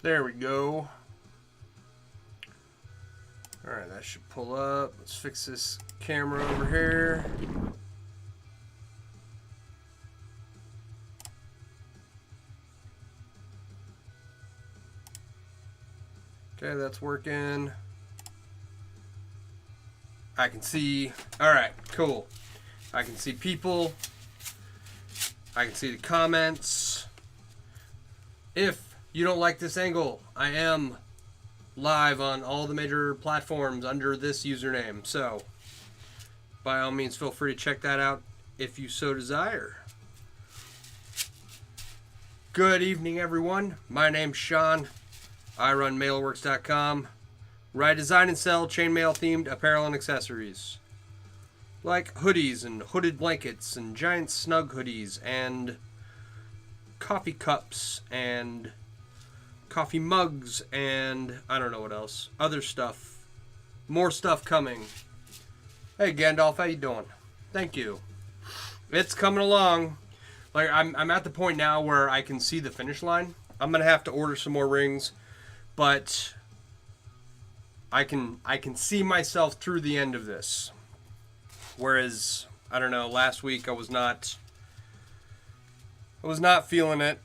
There we go. Alright, that should pull up. Let's fix this camera over here. Okay, that's working. I can see. Alright, cool. I can see people. I can see the comments. If you don't like this angle, I am live on all the major platforms under this username. So, by all means, feel free to check that out if you so desire. Good evening, everyone. My name's Sean. I run mailworks.com, where I design and sell chainmail-themed apparel and accessories, like hoodies and hooded blankets and giant snug hoodies and coffee cups and coffee mugs, and I don't know what else. Other stuff. More stuff coming. Hey Gandalf, how you doing? Thank you. It's coming along. Like I'm at the point now where I can see the finish line. I'm gonna have to order some more rings, but I can see myself through the end of this. Whereas, I don't know, last week I was not feeling it.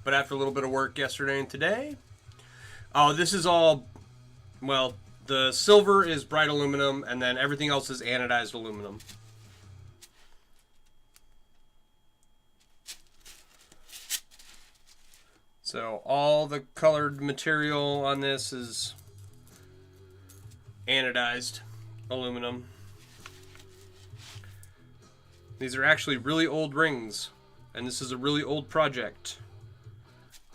But after a little bit of work yesterday and today, oh, this is all, well, the silver is bright aluminum, and then everything else is anodized aluminum. So all the colored material on this is anodized aluminum. These are actually really old rings, and this is a really old project.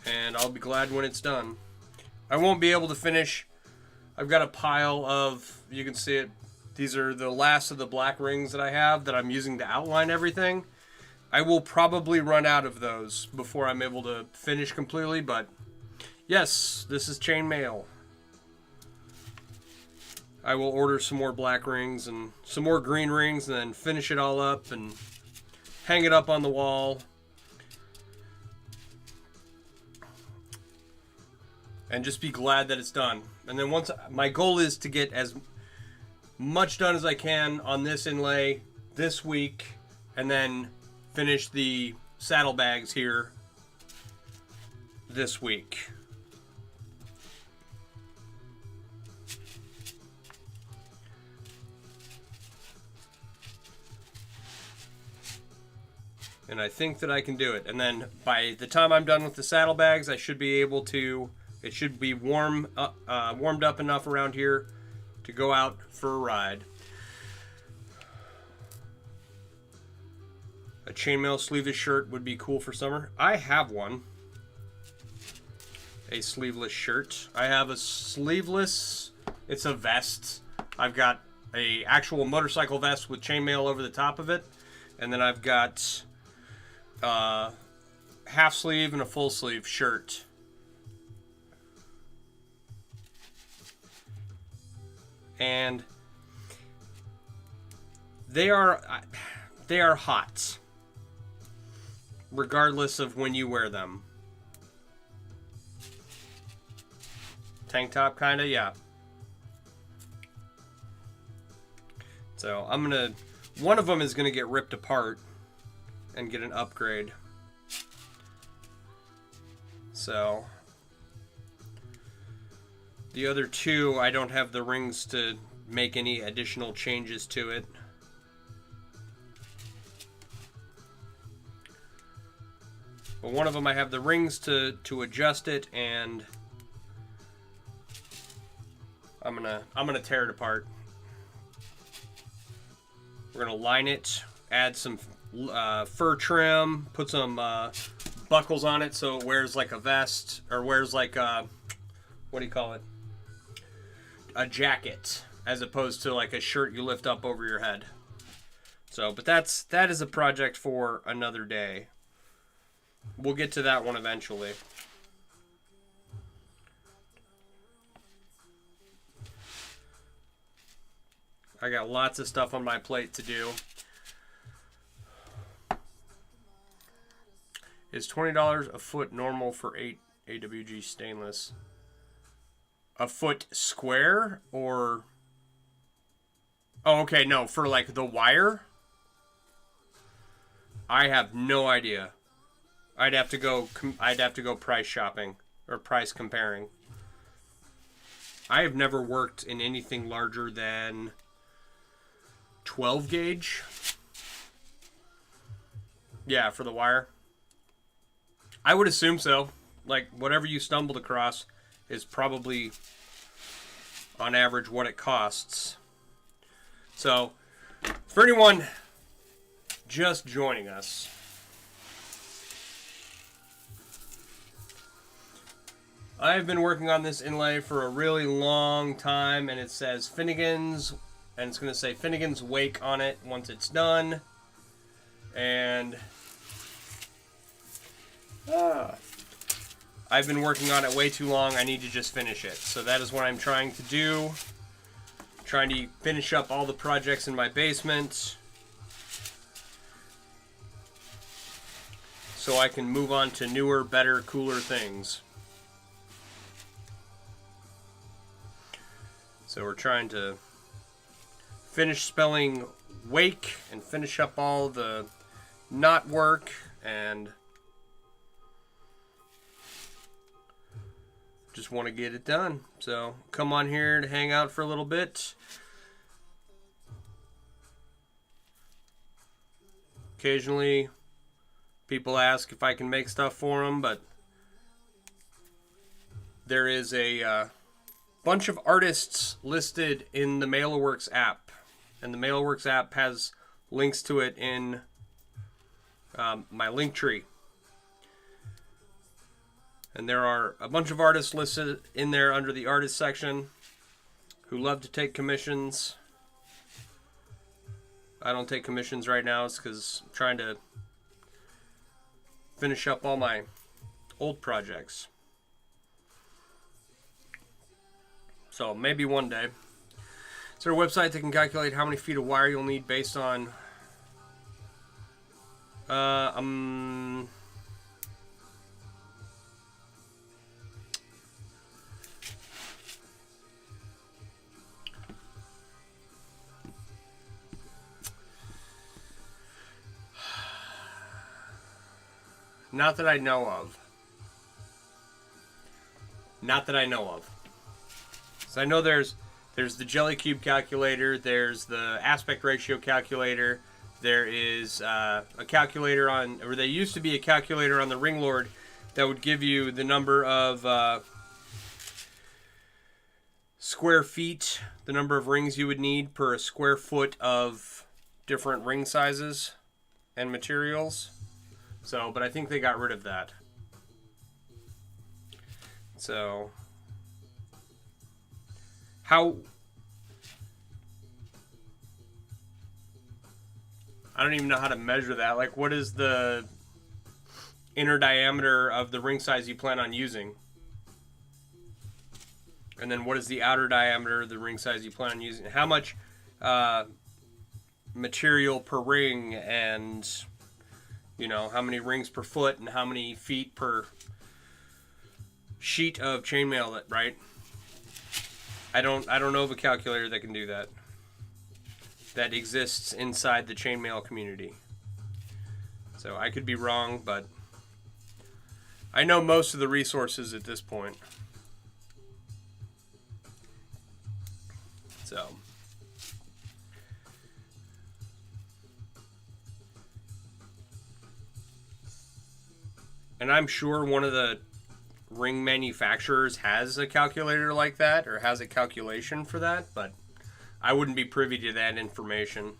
And I'll be glad when it's done. I won't be able to finish. I've got a pile of, you can see it, these are the last of the black rings that I have that I'm using to outline everything. I will probably run out of those before I'm able to finish completely, but yes, this is chainmail. I will order some more black rings and some more green rings and then finish it all up and hang it up on the wall. And just be glad that it's done. And then once, my goal is to get as much done as I can on this inlay this week, and then finish the saddlebags here this week. And I think that I can do it. And then by the time I'm done with the saddlebags, I should be able to, it should be warmed up enough around here to go out for a ride. A chainmail sleeveless shirt would be cool for summer. I have one. A sleeveless shirt. I have a sleeveless, it's a vest. I've got a actual motorcycle vest with chainmail over the top of it. And then I've got half sleeve and a full sleeve shirt. And they are hot, regardless of when you wear them. Tank top, kinda, yeah. So I'm gonna, one of them is gonna get ripped apart and get an upgrade. So the other two, I don't have the rings to make any additional changes to it. But one of them I have the rings to adjust it, and I'm gonna tear it apart. We're gonna line it, add some fur trim, put some buckles on it so it wears like a vest, or wears like a, what do you call it? A jacket, as opposed to like a shirt you lift up over your head. So, but that is a project for another day. We'll get to that one eventually. I got lots of stuff on my plate to do. Is $20 a foot normal for 8 AWG stainless? A foot square or... Oh, okay, no, for like the wire? I have no idea. I'd have to go price shopping or price comparing. I have never worked in anything larger than 12 gauge. Yeah, for the wire. I would assume so. Like, whatever you stumbled across is probably, on average, what it costs. So, for anyone just joining us, I've been working on this inlay for a really long time, and it says Finnegans, and it's going to say Finnegans Wake on it once it's done. And I've been working on it way too long. I need to just finish it. So that is what I'm trying to do. Trying to finish up all the projects in my basement so I can move on to newer, better, cooler things. So we're trying to finish spelling wake and finish up all the knot work, and just want to get it done. So come on here to hang out for a little bit. Occasionally people ask if I can make stuff for them, but there is a bunch of artists listed in the MailerWorks app, and the MailerWorks app has links to it in my link tree. And there are a bunch of artists listed in there under the artist section who love to take commissions. I don't take commissions right now. It's because I'm trying to finish up all my old projects. So maybe one day. Is there a website that can calculate how many feet of wire you'll need based on... Not that I know of. Not that I know of. So I know there's the Jelly Cube calculator, there's the aspect ratio calculator, there is a calculator on, or there used to be a calculator on the Ringlord that would give you the number of square feet, the number of rings you would need per square foot of different ring sizes and materials. So, but I think they got rid of that. So, how... I don't even know how to measure that. Like, what is the inner diameter of the ring size you plan on using? And then what is the outer diameter of the ring size you plan on using? How much material per ring, and, you know, how many rings per foot and how many feet per sheet of chainmail, right? I don't know of a calculator that can do that. That exists inside the chainmail community. So I could be wrong, but I know most of the resources at this point. So And I'm sure one of the ring manufacturers has a calculator like that, or has a calculation for that, but I wouldn't be privy to that information.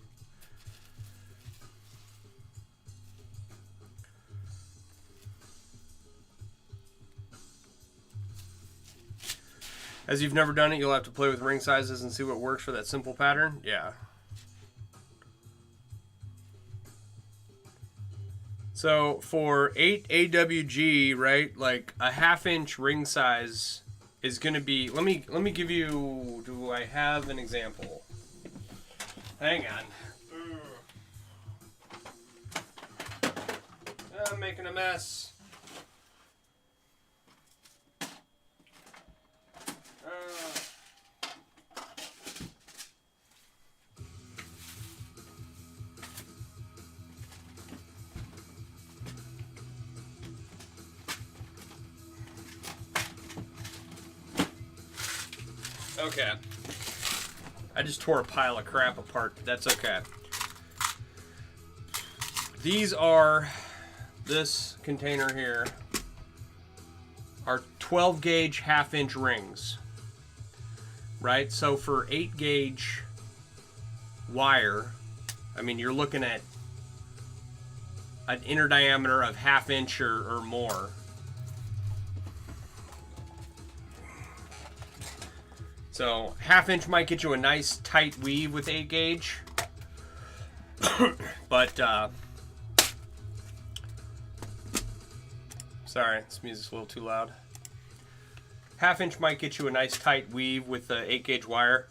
As you've never done it, you'll have to play with ring sizes and see what works for that simple pattern. Yeah. So for 8 AWG, right, like a 1/2 inch ring size is going to be, let me give you, do I have an example? Hang on. I'm making a mess. Okay. I just tore a pile of crap apart. That's okay. These are, this container here, are 12 gauge 1/2 inch rings. Right? So for 8 gauge wire, I mean, you're looking at an inner diameter of 1/2 inch or more. So 1/2 inch might get you a nice tight weave with 8 gauge. But, sorry, this music's a little too loud. 1/2 inch might get you a nice tight weave with the 8 gauge wire.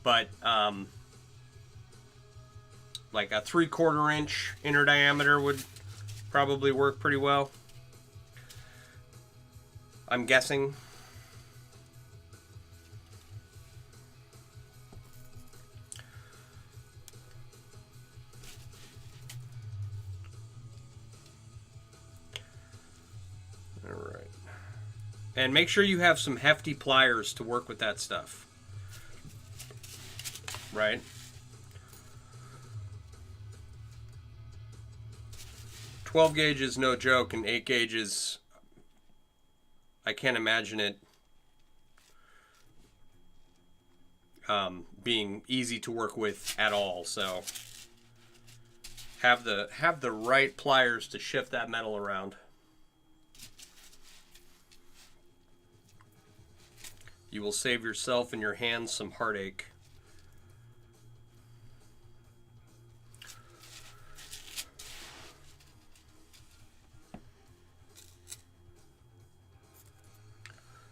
But, like a 3/4 inch inner diameter would probably work pretty well. I'm guessing. Alright. And make sure you have some hefty pliers to work with that stuff. Right? "12 gauge is no joke, and 8 gauge is, I can't imagine it being easy to work with at all. So have the right pliers to shift that metal around. You will save yourself and your hands some heartache.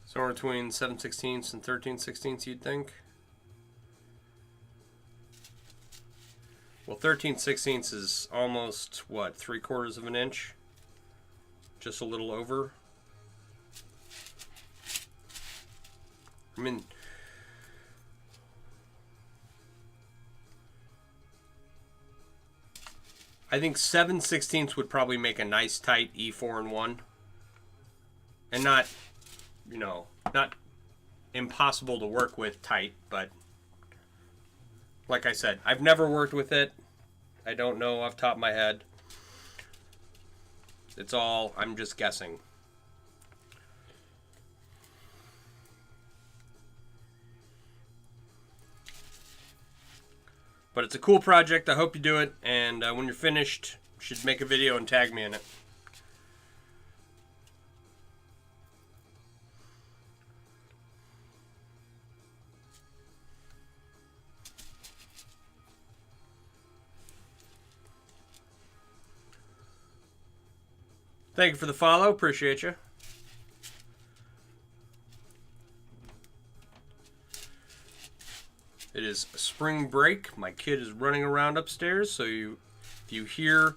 Somewhere between 7/16 and 13/16, you'd think. Well, 13/16 is almost, what, 3/4 of an inch? Just a little over. I mean, I think 7/16 would probably make a nice tight E4-1. And not, you know, not impossible to work with tight, but like I said, I've never worked with it. I don't know off the top of my head. It's all, I'm just guessing. But it's a cool project. I hope you do it. And when you're finished, you should make a video and tag me in it. Thank you for the follow. Appreciate you. It is spring break. My kid is running around upstairs, so if you hear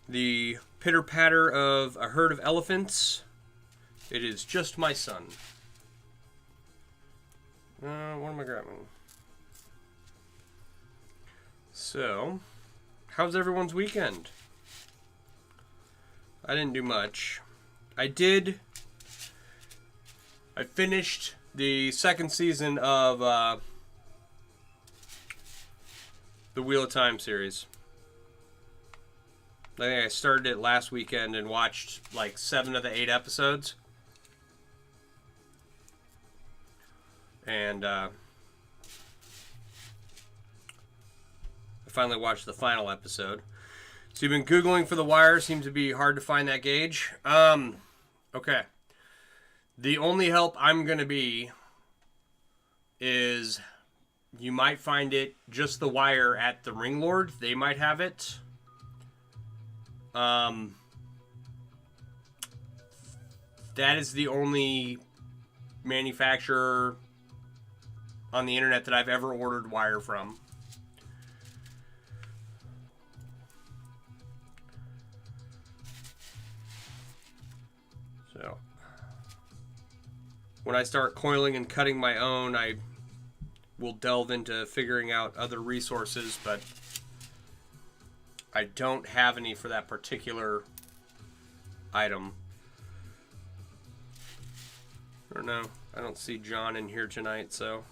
the pitter-patter of a herd of elephants, it is just my son. What am I grabbing? So, how's everyone's weekend? I didn't do much. I finished the second season of the Wheel of Time series. I think I started it last weekend and watched like 7 of the 8 episodes. And I finally watched the final episode. So you've been Googling for The Wire. Seems to be hard to find that gauge. Okay. The only help I'm going to be is you might find it just The Wire at the Ring Lord. They might have it. That is the only manufacturer on the internet that I've ever ordered wire from. So when I start coiling and cutting my own, I will delve into figuring out other resources, but I don't have any for that particular item. I don't know. I don't see John in here tonight, so.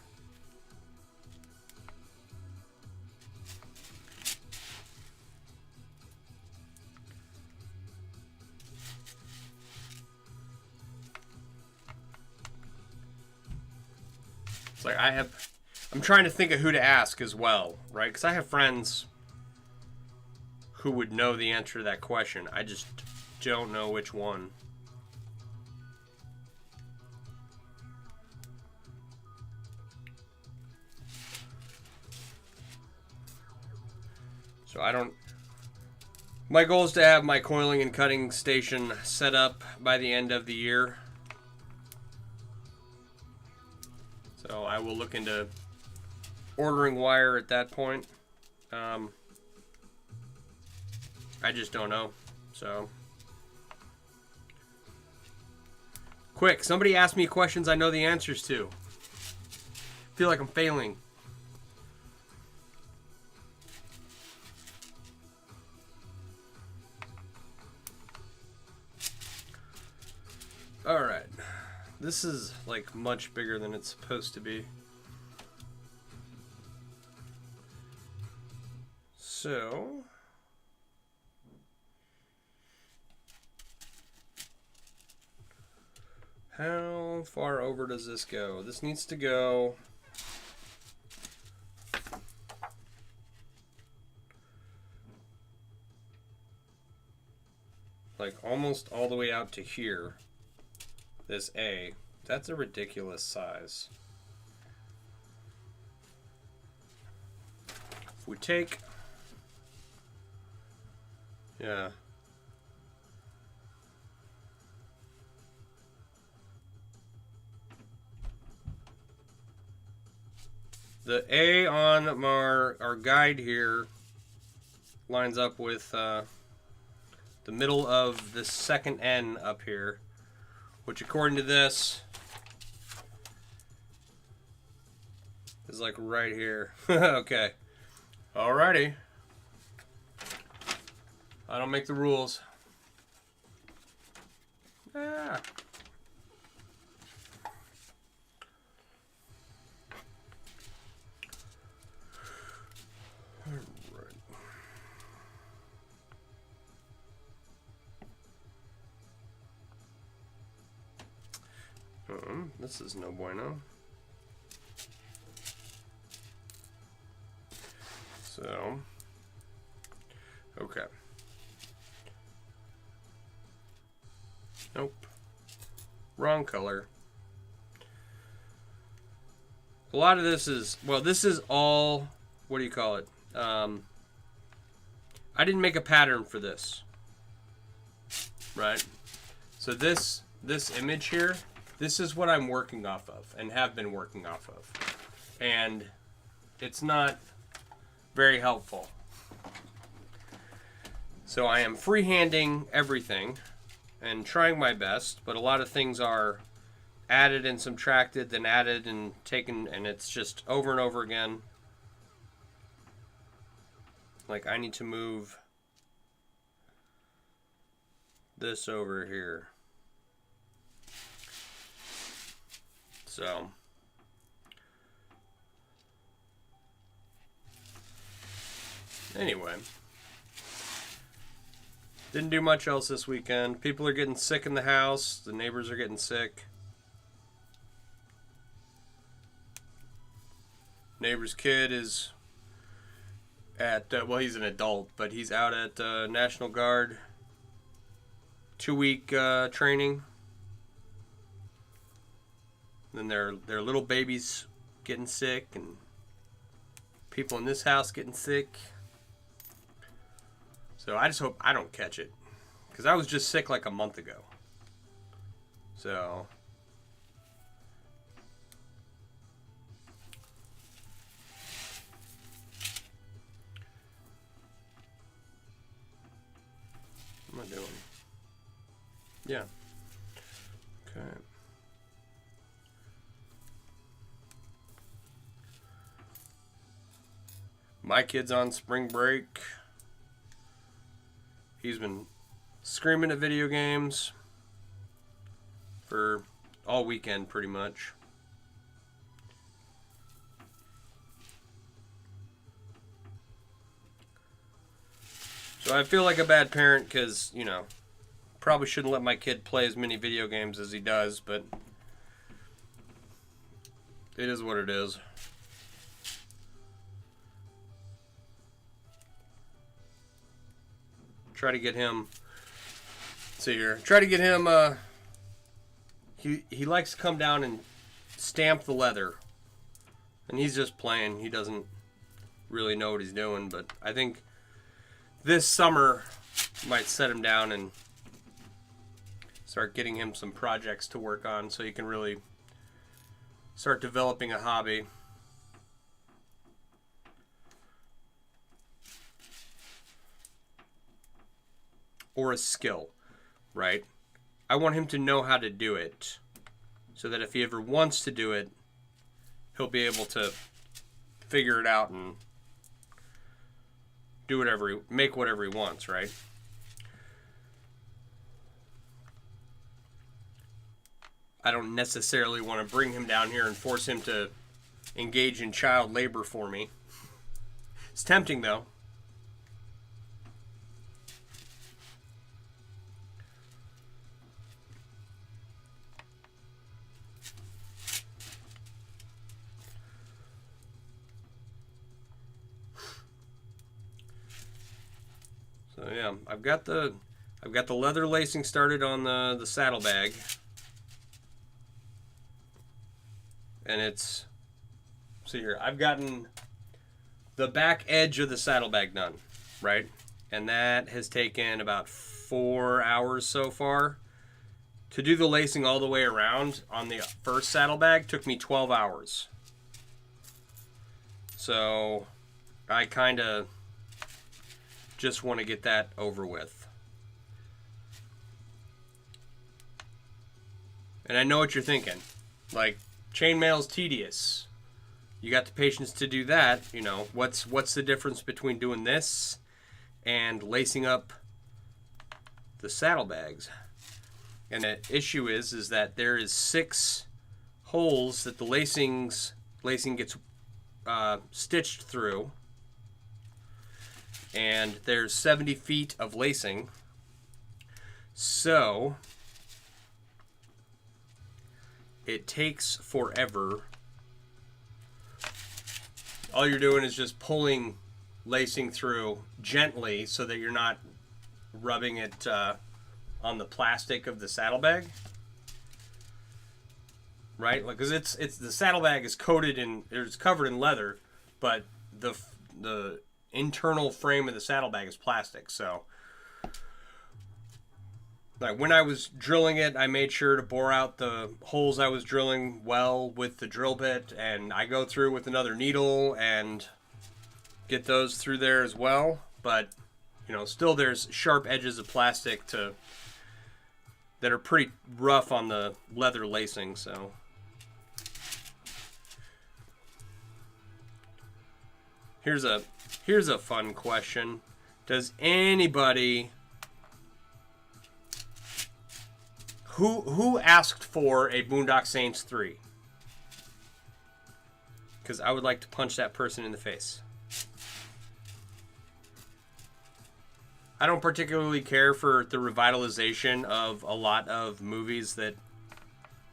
It's like I'm trying to think of who to ask as well, right? Because I have friends who would know the answer to that question. I just don't know which one. So I don't... My goal is to have my coiling and cutting station set up by the end of the year. So I will look into ordering wire at that point. I just don't know. So quick, somebody ask me questions I know the answers to. I feel like I'm failing. All right. This is like much bigger than it's supposed to be. So how far over does this go? This needs to go like almost all the way out to here. This A. That's a ridiculous size. If we take... Yeah. The A on our guide here lines up with the middle of the second N up here, which according to this is like right here. Okay. Alrighty. I don't make the rules. Ah. This is no bueno. So, okay. Nope. Wrong color. A lot of this is, well, this is all, what do you call it? I didn't make a pattern for this. Right? So this image here, this is what I'm working off of and have been working off of. And it's not very helpful. So I am freehanding everything and trying my best, but a lot of things are added and subtracted, then added and taken, and it's just over and over again. Like I need to move this over here. So anyway, Didn't do much else this weekend. People are getting sick in the house. The neighbors are getting sick. Neighbor's kid is at, well, he's an adult, but he's out at National Guard 2-week training. Then their little babies getting sick, and people in this house getting sick. So I just hope I don't catch it, because I was just sick like a month ago. So what am I doing? Yeah. Okay. My kid's on spring break. He's been screaming at video games for all weekend, pretty much. So I feel like a bad parent because, you know, probably shouldn't let my kid play as many video games as he does, but it is what it is. Try to get him, let's see here, try to get him, he likes to come down and stamp the leather, and he's just playing. He doesn't really know what he's doing, but I think this summer might set him down and start getting him some projects to work on so he can really start developing a hobby. Or a skill, right? I want him to know how to do it so that if he ever wants to do it, he'll be able to figure it out and do whatever, make whatever he wants, right? I don't necessarily want to bring him down here and force him to engage in child labor for me. It's tempting, though. So yeah, I've got the leather lacing started on the saddlebag, and it's, see here, I've gotten the back edge of the saddlebag done, right? And that has taken about 4 hours so far. To do the lacing all the way around on the first saddlebag took me 12 hours. So I kind of just want to get that over with. And I know what you're thinking. Like, chainmail's tedious. You got the patience to do that, you know. What's the difference between doing this and lacing up the saddlebags? And the issue is that there is 6 holes that the lacing gets stitched through. And there's 70 feet of lacing. So it takes forever. All you're doing is just pulling lacing through gently so that you're not rubbing it on the plastic of the saddlebag. Right? Like, cuz it's the saddlebag is coated in, it's covered in leather, but the internal frame of the saddlebag is plastic. So like, when I was drilling it, I made sure to bore out the holes I was drilling well with the drill bit, and I go through with another needle and get those through there as well. But, you know, still there's sharp edges of plastic that are pretty rough on the leather lacing. So here's a fun question. Does anybody who asked for a Boondock Saints 3? Because I would like to punch that person in the face. I don't particularly care for the revitalization of a lot of movies that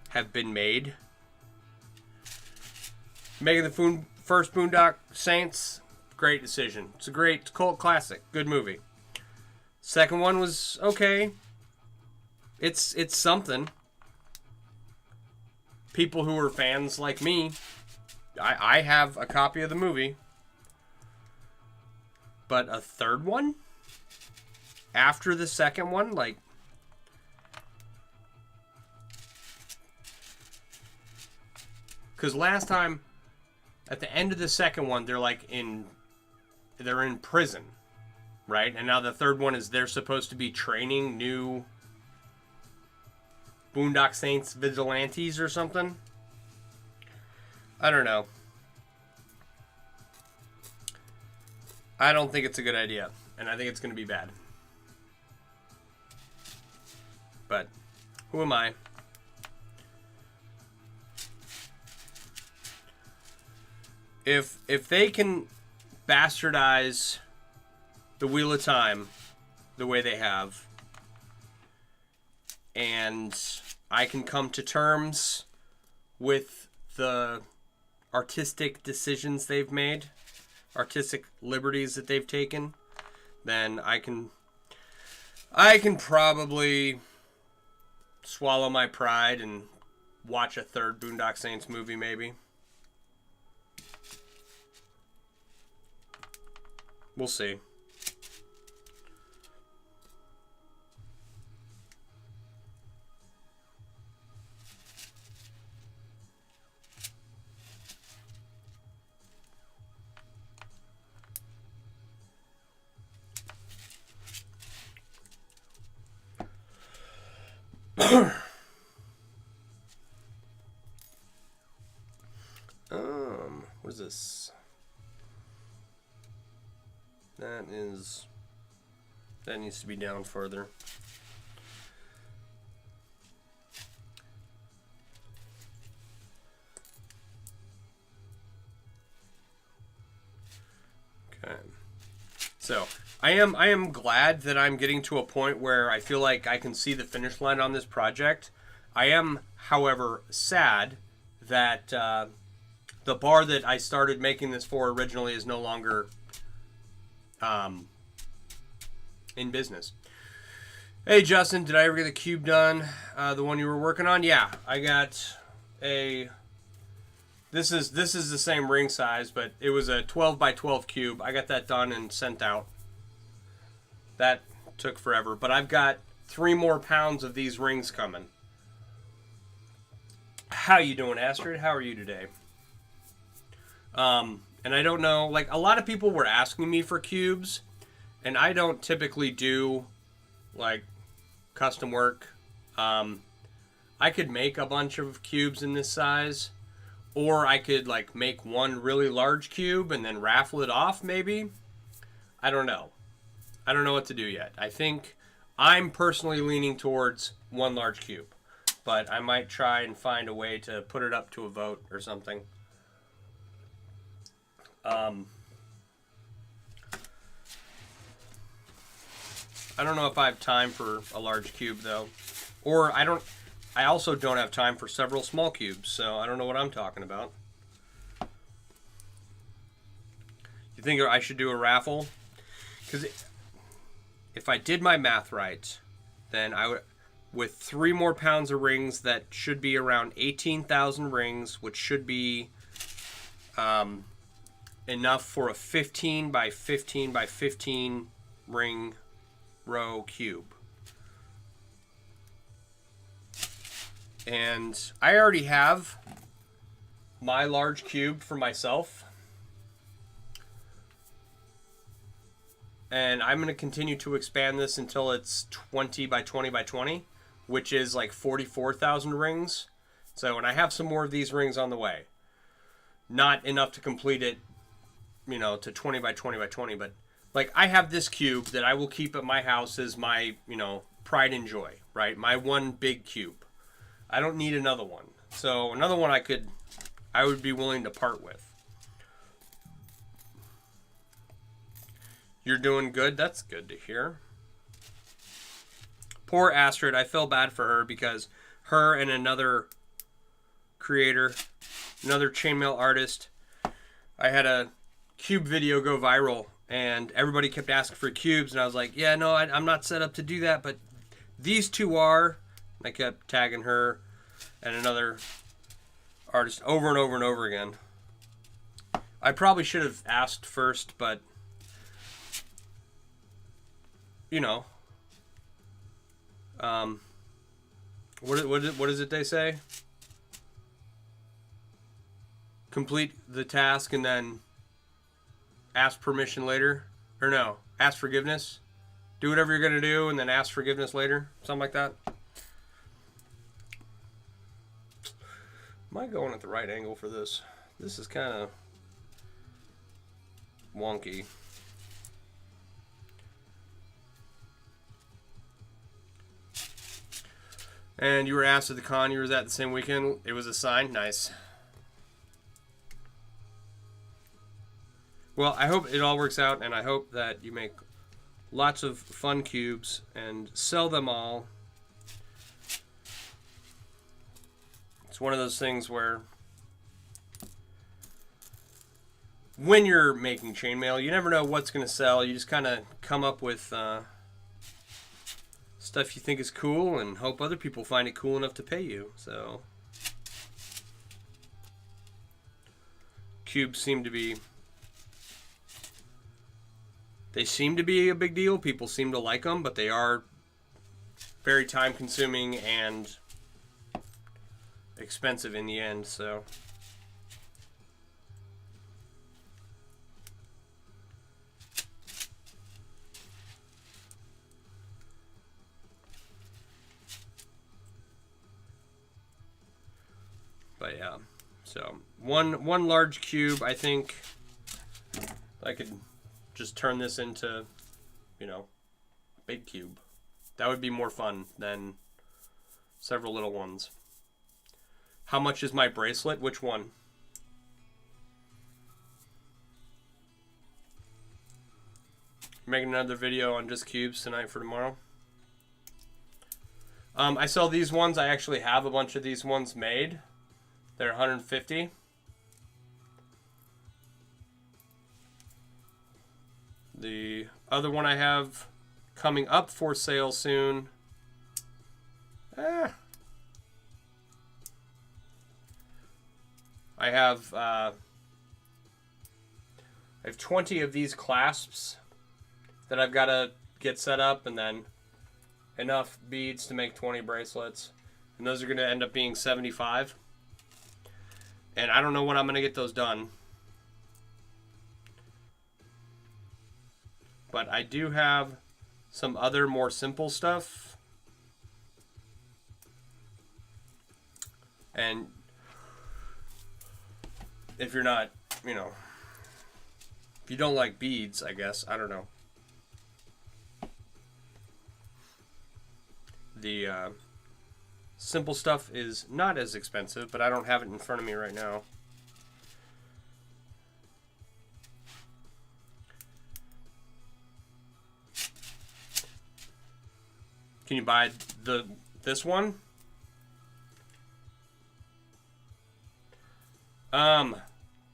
have been made. Making the first Boondock Saints, great decision. It's a great cult classic. Good movie. Second one was okay. It's something. People who are fans like me, I have a copy of the movie. But a third one? After the second one? Like, because last time, at the end of the second one, they're in prison, right? And now the third one is they're supposed to be training new Boondock Saints vigilantes or something. I don't know. I don't think it's a good idea, and I think it's going to be bad. But who am I? If they can bastardize the Wheel of Time the way they have, and I can come to terms with the artistic decisions they've made, artistic liberties that they've taken, then I can probably swallow my pride and watch a third Boondock Saints movie, maybe. We'll see. What is this? That needs to be down further. Okay. So, I am glad that I'm getting to a point where I feel like I can see the finish line on this project. I am, however, sad that the bar that I started making this for originally is no longer in business. Hey Justin, did I ever get the cube done? The one you were working on? Yeah, I got a. This is the same ring size, but it was a 12 by 12 cube. I got that done and sent out. That took forever, but I've got 3 more pounds of these rings coming. How you doing, Astrid? How are you today? And I don't know, like, a lot of people were asking me for cubes, and I don't typically do, like, custom work. I could make a bunch of cubes in this size, or I could, like, make one really large cube and then raffle it off, maybe. I don't know. I don't know what to do yet. I think I'm personally leaning towards one large cube, but I might try and find a way to put it up to a vote or something. I don't know if I have time for a large cube though, or I also don't have time for several small cubes, so I don't know what I'm talking about. You think I should do a raffle? Because if I did my math right, then I would, with 3 more pounds of rings, that should be around 18,000 rings, which should be enough for a 15 by 15 by 15 ring row cube. And I already have my large cube for myself. And I'm going to continue to expand this until it's 20 by 20 by 20, which is like 44,000 rings. So, and I have some more of these rings on the way. Not enough to complete it, you know, to 20 by 20 by 20, but like I have this cube that I will keep at my house as my, you know, pride and joy, right? My one big cube. I don't need another one. So another one I would be willing to part with. You're doing good? That's good to hear. Poor Astrid. I feel bad for her because her and another creator, another chainmail artist, I had a cube video go viral and everybody kept asking for cubes and I was like, yeah, no, I'm not set up to do that, but these two are. I kept tagging her and another artist over and over and over again. I probably should have asked first, but you know, what is it they say? Complete the task and then ask permission later, or no, ask forgiveness. Do whatever you're gonna do and then ask forgiveness later, something like that. Am I going at the right angle for this? This is kind of wonky. And you were asked at the con you were at the same weekend. It was a sign. Nice. Well, I hope it all works out, and I hope that you make lots of fun cubes and sell them all. It's one of those things where when you're making chainmail, you never know what's going to sell. You just kind of come up with stuff you think is cool and hope other people find it cool enough to pay you. So cubes seem to be a big deal. People seem to like them, but they are very time consuming and expensive in the end, so but yeah, so one large cube. I think I could just turn this into, you know, a big cube. That would be more fun than several little ones. How much is my bracelet? Which one? Making another video on just cubes tonight for tomorrow. I sell these ones. I actually have a bunch of these ones made. They're 150. The other one I have coming up for sale soon. I have 20 of these clasps that I've got to get set up, and then enough beads to make 20 bracelets. And those are going to end up being 75. And I don't know when I'm going to get those done. But I do have some other more simple stuff. And if you're not, you know, if you don't like beads, I guess, I don't know. The simple stuff is not as expensive, but I don't have it in front of me right now. Can you buy this one?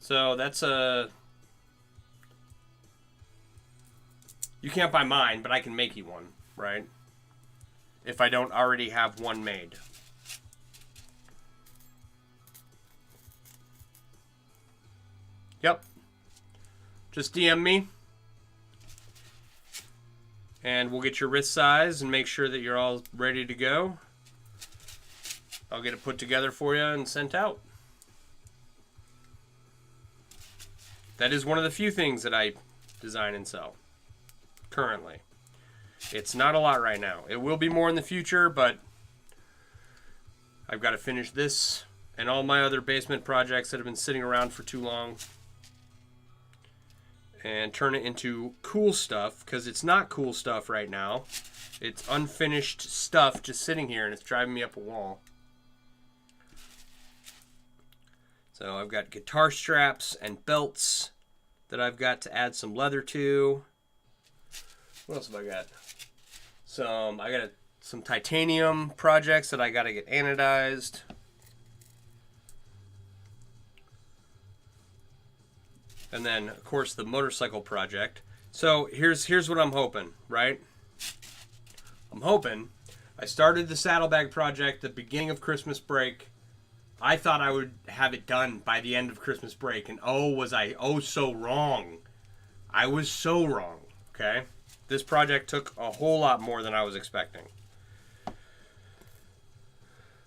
So that's you can't buy mine, but I can make you one, right? If I don't already have one made. Yep. Just DM me. And we'll get your wrist size and make sure that you're all ready to go. I'll get it put together for you and sent out. That is one of the few things that I design and sell currently. It's not a lot right now. It will be more in the future, but I've got to finish this and all my other basement projects that have been sitting around for too long and turn it into cool stuff, because it's not cool stuff right now. It's unfinished stuff just sitting here, and it's driving me up a wall. So I've got guitar straps and belts that I've got to add some leather to. What else have I got? I got a some titanium projects that I got to get anodized. And then, of course, the motorcycle project. So here's what I'm hoping, right? I'm hoping I started the saddlebag project at the beginning of Christmas break. I thought I would have it done by the end of Christmas break, and was I so wrong. I was so wrong, okay? This project took a whole lot more than I was expecting.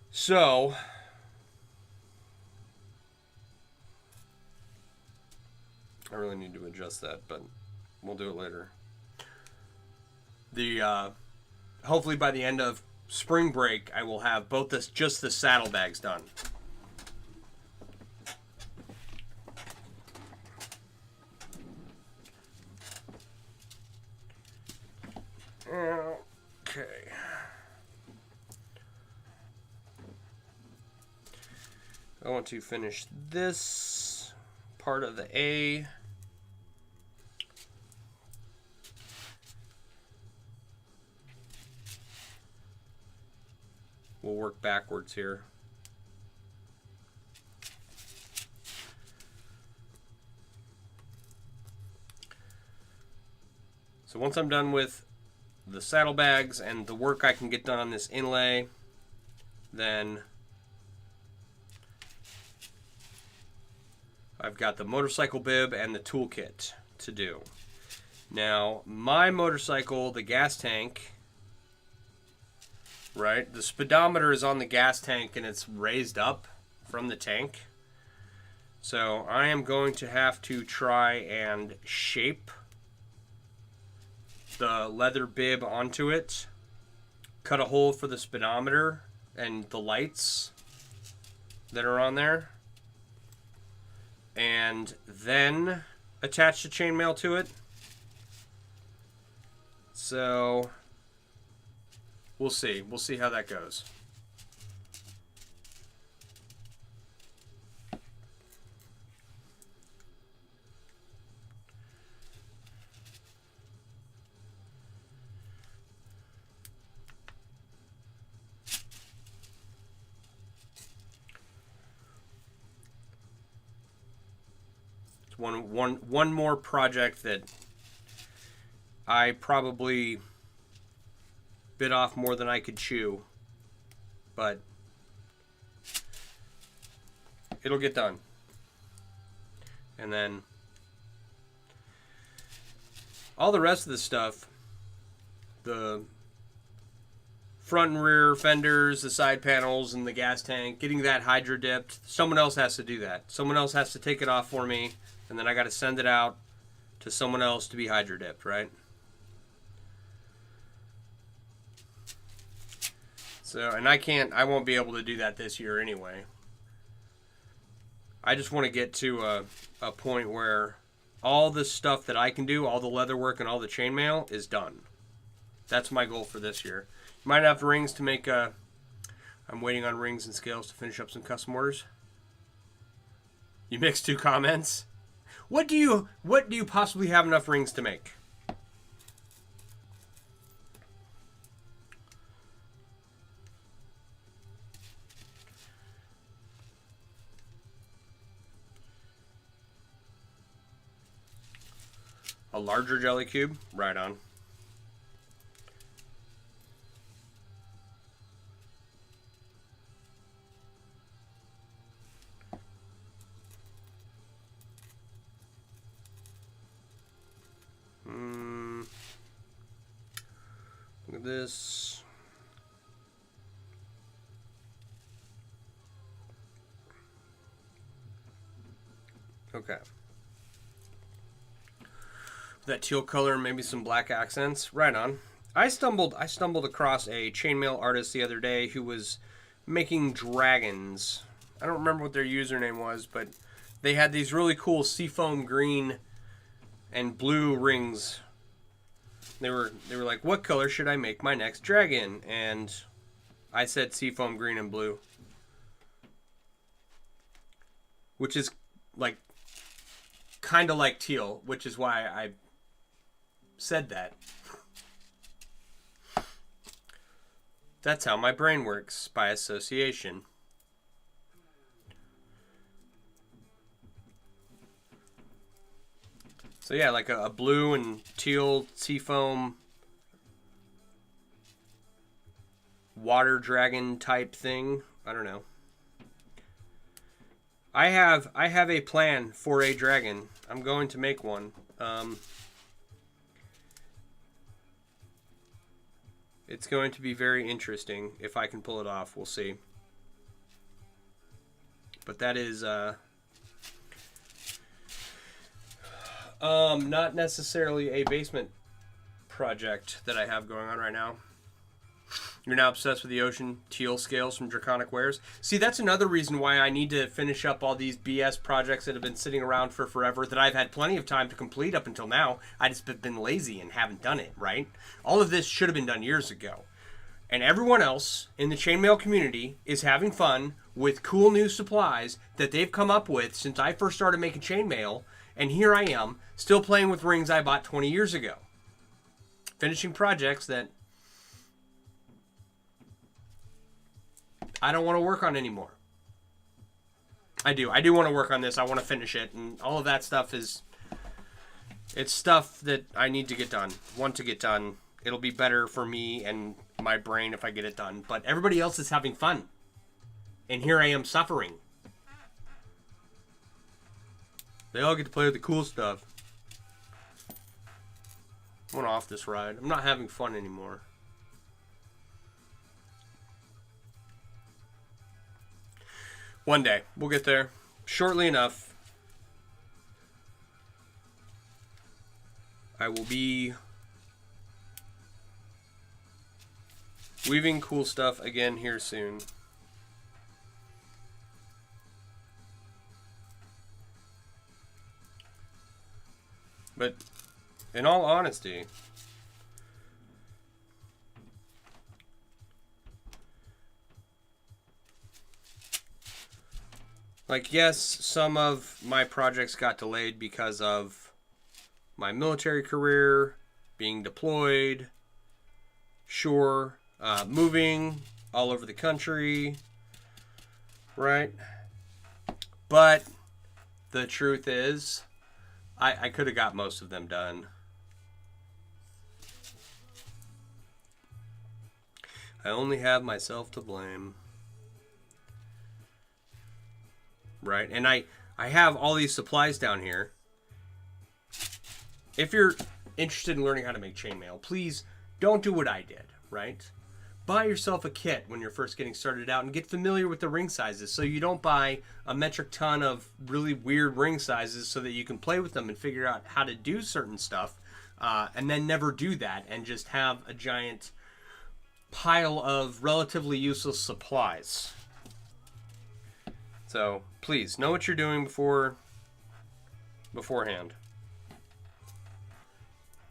So, I really need to adjust that, but we'll do it later. Hopefully by the end of spring break, I will have just the saddlebags done. Okay. I want to finish this part of the A. We'll work backwards here. So once I'm done with the saddlebags and the work I can get done on this inlay, then I've got the motorcycle bib and the toolkit to do. Now, my motorcycle, the gas tank, right? The speedometer is on the gas tank and it's raised up from the tank. So I am going to have to try and shape the leather bib onto it, cut a hole for the speedometer and the lights that are on there, and then attach the chainmail to it. So we'll see. We'll see how that goes. It's one more project that I probably bit off more than I could chew, but it'll get done. And then all the rest of the stuff, the front and rear fenders, the side panels, and the gas tank, getting that hydro dipped, someone else has to do that. Someone else has to take it off for me, and then I got to send it out to someone else to be hydro dipped, right? So, and I won't be able to do that this year anyway. I just want to get to a point where all the stuff that I can do, all the leather work and all the chainmail is done. That's my goal for this year. Might have rings to make I'm waiting on rings and scales to finish up some custom orders. You mixed two comments. What do you possibly have enough rings to make? A larger jelly cube? Right on. Look at this. Okay. That teal color, maybe some black accents. Right on. I stumbled across a chainmail artist the other day who was making dragons. I don't remember what their username was, but they had these really cool seafoam green and blue rings. They were like, "What color should I make my next dragon?" And I said seafoam green and blue, which is like kind of like teal, which is why I said that. That's how my brain works, by association. So yeah, like a blue and teal seafoam water dragon type thing. I don't know. I have a plan for a dragon. I'm going to make one. It's going to be very interesting if I can pull it off. We'll see. But that is not necessarily a basement project that I have going on right now. You're now obsessed with the ocean teal scales from Draconic Wares. See, that's another reason why I need to finish up all these BS projects that have been sitting around for forever that I've had plenty of time to complete up until now. I just been lazy and haven't done it, right? All of this should have been done years ago. And everyone else in the chainmail community is having fun with cool new supplies that they've come up with since I first started making chainmail. And here I am, still playing with rings I bought 20 years ago. Finishing projects that I don't want to work on anymore. I do want to work on this. I want to finish it. And all of that stuff it's stuff that I need to get done. Want to get done. It'll be better for me and my brain if I get it done. But everybody else is having fun. And here I am suffering. They all get to play with the cool stuff. I want off this ride. I'm not having fun anymore. One day. We'll get there. Shortly enough. I will be weaving cool stuff again here soon. But in all honesty, like, yes, some of my projects got delayed because of my military career, being deployed, sure, moving all over the country, right? But the truth is, I could have got most of them done. I only have myself to blame. Right? And I have all these supplies down here. If you're interested in learning how to make chainmail, please don't do what I did, right? Buy yourself a kit when you're first getting started out and get familiar with the ring sizes so you don't buy a metric ton of really weird ring sizes so that you can play with them and figure out how to do certain stuff and then never do that and just have a giant pile of relatively useless supplies. So please know what you're doing beforehand.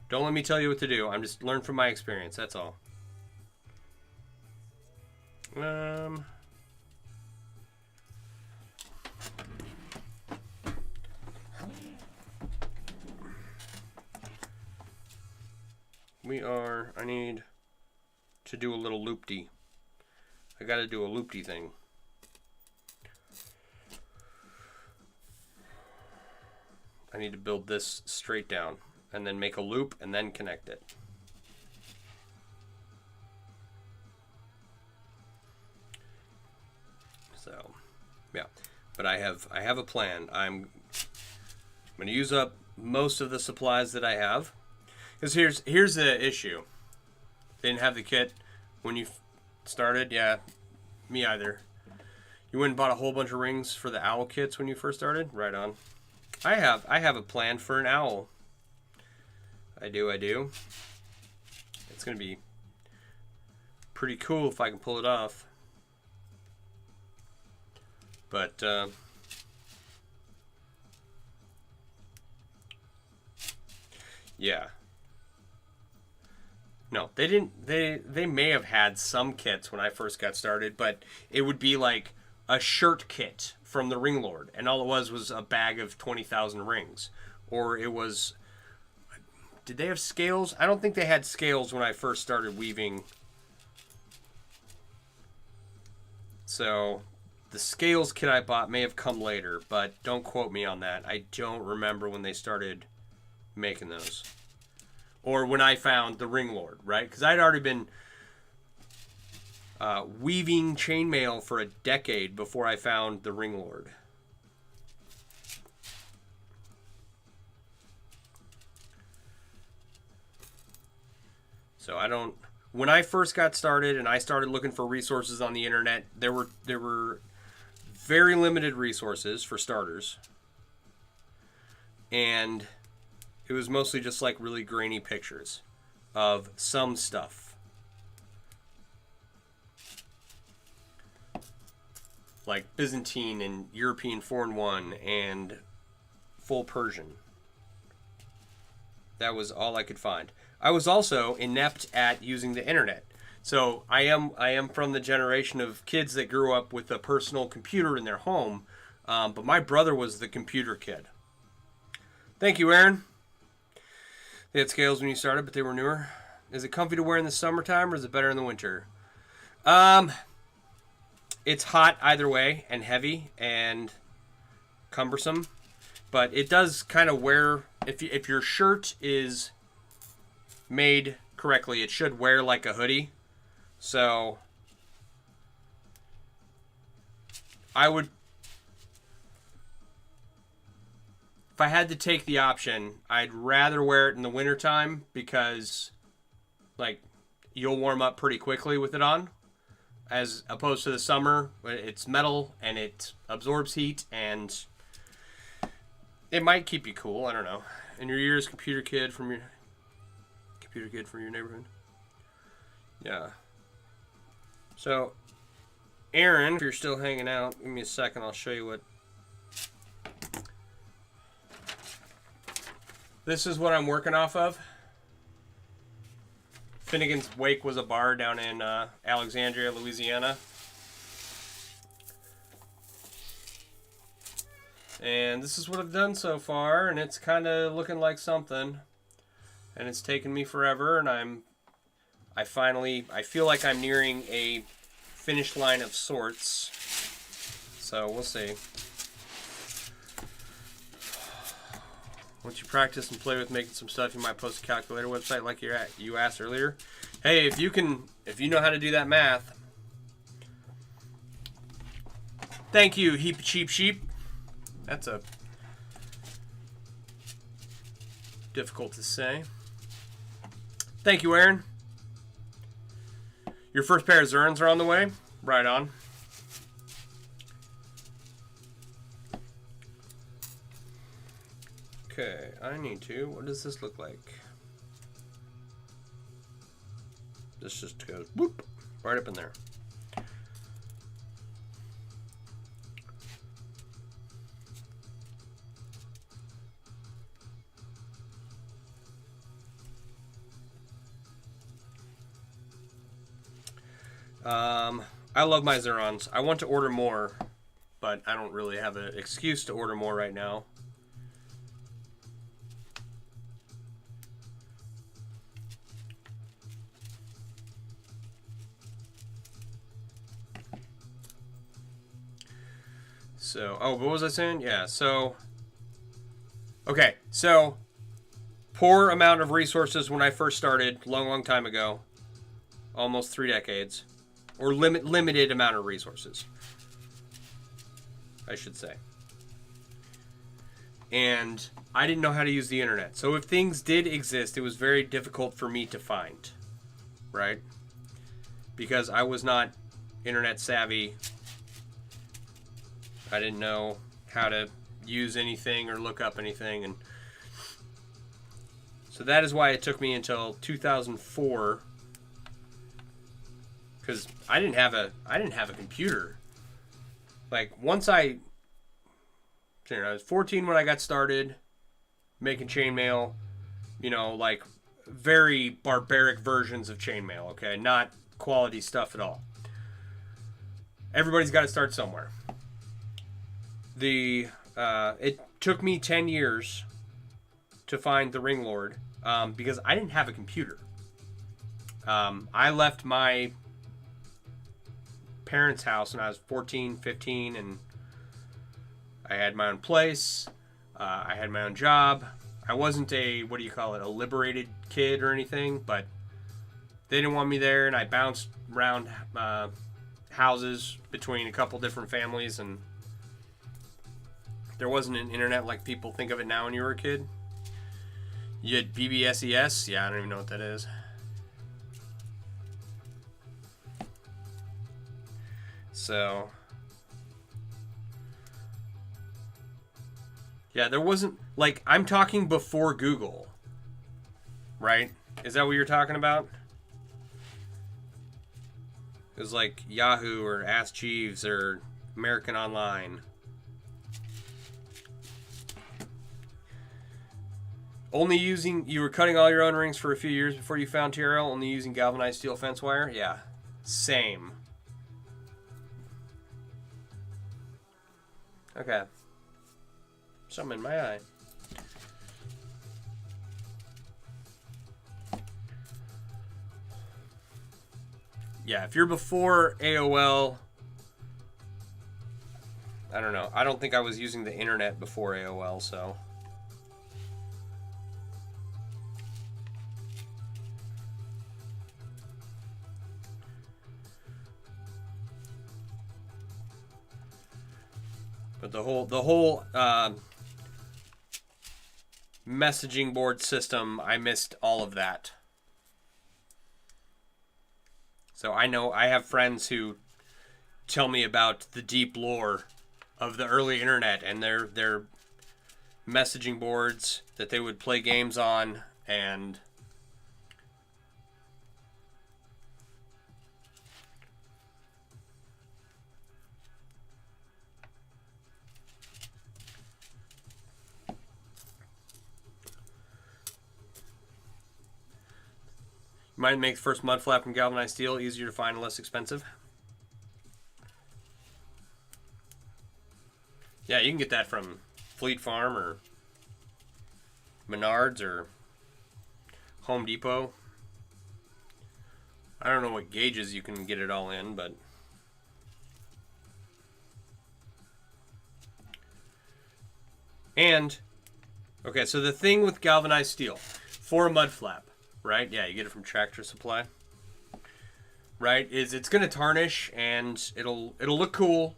Don't let me tell you what to do. I'm just learn from my experience. That's all. I need to do a little loop-de. I gotta do a loop-de thing. I need to build this straight down and then make a loop and then connect it. So, yeah, but I have a plan. I'm going to use up most of the supplies that I have. Because here's the issue. Didn't have the kit when you started. Yeah, me either. You went and bought a whole bunch of rings for the owl kits when you first started? Right on. I have a plan for an owl. I do. It's going to be pretty cool if I can pull it off. But yeah. No, they didn't. They may have had some kits when I first got started, but it would be like a shirt kit from the Ring Lord, and all it was a bag of 20,000 rings. Or it was... Did they have scales? I don't think they had scales when I first started weaving So the scales kit I bought may have come later, but don't quote me on that. I don't remember when they started making those. Or when I found the Ring Lord, right? Because I'd already been weaving chainmail for a decade before I found the Ring Lord. So I don't... When I first got started and I started looking for resources on the internet, there were very limited resources for starters. And it was mostly just like really grainy pictures of some stuff. Like Byzantine and European 4-in-1 and full Persian. That was all I could find. I was also inept at using the internet. So I am from the generation of kids that grew up with a personal computer in their home. But my brother was the computer kid. Thank you, Aaron. They had scales when you started, but they were newer. Is it comfy to wear in the summertime, or is it better in the winter? It's hot either way, and heavy, and cumbersome. But it does kind of wear... If your shirt is made correctly, it should wear like a hoodie. So I would... If I had to take the option, I'd rather wear it in the wintertime because, like, you'll warm up pretty quickly with it on, as opposed to the summer. It's metal and it absorbs heat and it might keep you cool. I don't know. In your ears, computer kid from your neighborhood. Yeah. So, Aaron, if you're still hanging out, give me a second. I'll show you what. This is what I'm working off of. Finnegans Wake was a bar down in Alexandria, Louisiana. And this is what I've done so far, and it's kind of looking like something. And it's taken me forever, and I feel like I'm nearing a finish line of sorts. So we'll see. Once you practice and play with making some stuff, you might post a calculator website like you asked earlier. Hey, if you know how to do that math. Thank you, heap of cheap sheep. That's a difficult to say. Thank you, Aaron. Your first pair of Zerns are on the way. Right on. Okay, I need to. What does this look like? This just goes whoop right up in there. I love my Zerons. I want to order more, but I don't really have an excuse to order more right now. So, oh, what was I saying? Yeah, so, okay, so, poor amount of resources when I first started, long time ago, almost 3 decades, or limited amount of resources, I should say. And I didn't know how to use the internet. So if things did exist, it was very difficult for me to find, right? Because I was not internet savvy. I didn't know how to use anything or look up anything, and so that is why it took me until 2004, because I didn't have a computer. Like once I was 14 when I got started making chainmail, like very barbaric versions of chainmail. Okay, not quality stuff at all. Everybody's got to start somewhere. It took me 10 years to find the Ring Lord because I didn't have a computer. I left my parents' house when I was 14, 15, and I had my own place. I had my own job. I wasn't a, what do you call it, a liberated kid or anything, but they didn't want me there, and I bounced around houses between a couple different families, and there wasn't an internet like people think of it now when you were a kid. You had BBSES? Yeah, I don't even know what that is. So, yeah, there wasn't, like, I'm talking before Google, right? Is that what you're talking about? It was like Yahoo or Ask Jeeves or American Online. Only using, you were cutting all your own rings for a few years before you found TRL, only using galvanized steel fence wire? Yeah, same. Okay. Something in my eye. Yeah, if you're before AOL, I don't know. I don't think I was using the internet before AOL, so. But the whole messaging board system, I missed all of that. So I know I have friends who tell me about the deep lore of the early internet and their messaging boards that they would play games on, and might make the first mud flap from galvanized steel easier to find and less expensive. Yeah, you can get that from Fleet Farm or Menards or Home Depot. I don't know what gauges you can get it all in, but and okay, so the thing with galvanized steel for a mud flap, right? Yeah, you get it from Tractor Supply. Right? Is it's gonna tarnish and it'll look cool.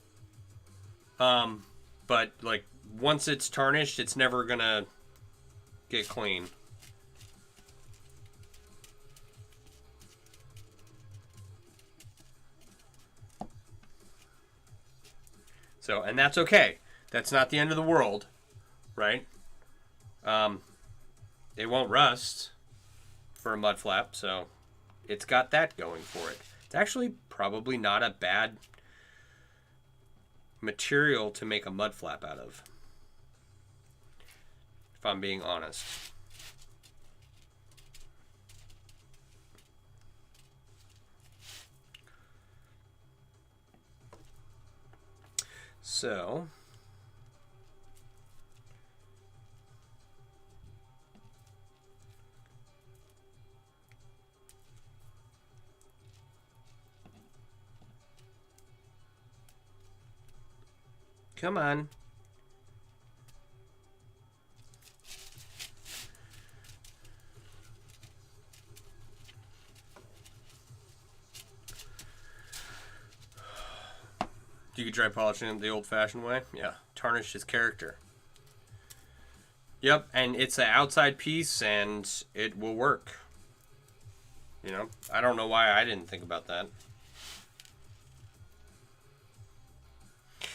But like once it's tarnished, it's never gonna get clean. So, and that's okay. That's not the end of the world, right? It won't rust for a mud flap, so it's got that going for it. It's actually probably not a bad material to make a mud flap out of, if I'm being honest. So come on. You could dry polish it the old-fashioned way. Yeah, tarnish his character. Yep, and it's an outside piece, and it will work. You know, I don't know why I didn't think about that.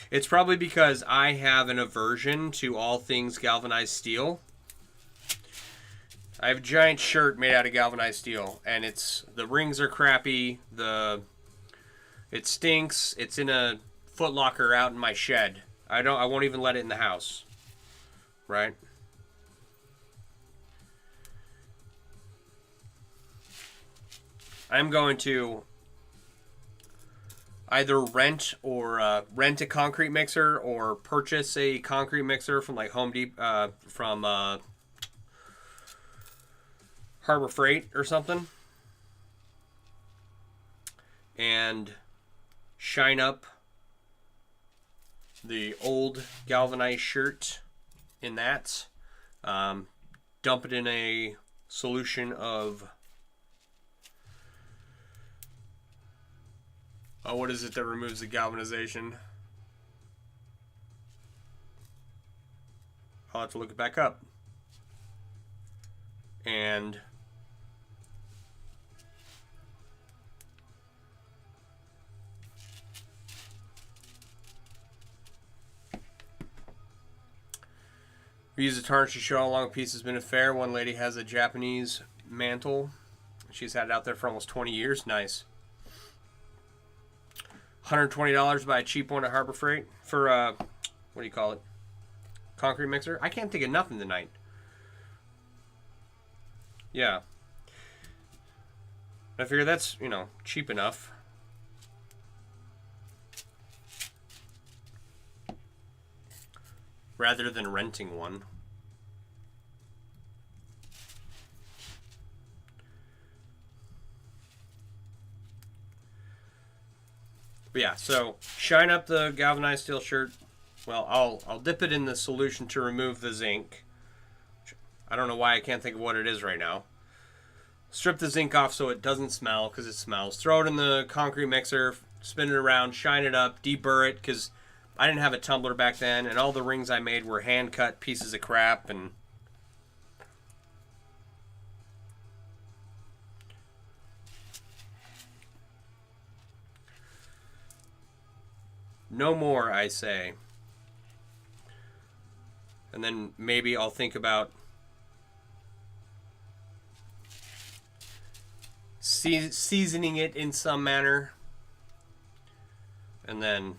It's probably because I have an aversion to all things galvanized steel. I have a giant shirt made out of galvanized steel, and the rings are crappy. It stinks. It's in a Foot Locker out in my shed. I won't even let it in the house. Right? I'm going to either rent a concrete mixer or purchase a concrete mixer from like Home Depot, from Harbor Freight or something, and shine up the old galvanized shirt in that. Dump it in a solution of, oh, what is it that removes the galvanization? I'll have to look it back up. And we use a tarnish to show how long a piece has been a fair. One lady has a Japanese mantle. She's had it out there for almost 20 years. Nice. $120 to buy a cheap one at Harbor Freight for, what do you call it? Concrete mixer? I can't think of nothing tonight. Yeah. I figure that's, you know, cheap enough. Rather than renting one. But yeah, so shine up the galvanized steel shirt. Well, I'll dip it in the solution to remove the zinc. I don't know why I can't think of what it is right now. Strip the zinc off so it doesn't smell, because it smells. Throw it in the concrete mixer, spin it around, shine it up, deburr it, because I didn't have a tumbler back then, and all the rings I made were hand-cut pieces of crap, and no more, I say. And then maybe I'll think about seasoning it in some manner. And then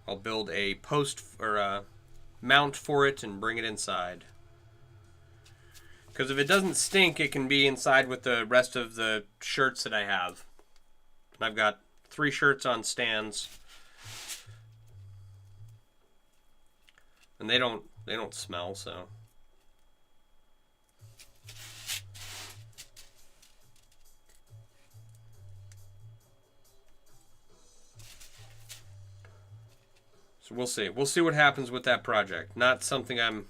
I'll build a post or a mount for it and bring it inside. Because if it doesn't stink, it can be inside with the rest of the shirts that I have. I've got 3 shirts on stands. And they don't smell, so. So we'll see. We'll see what happens with that project. Not something I'm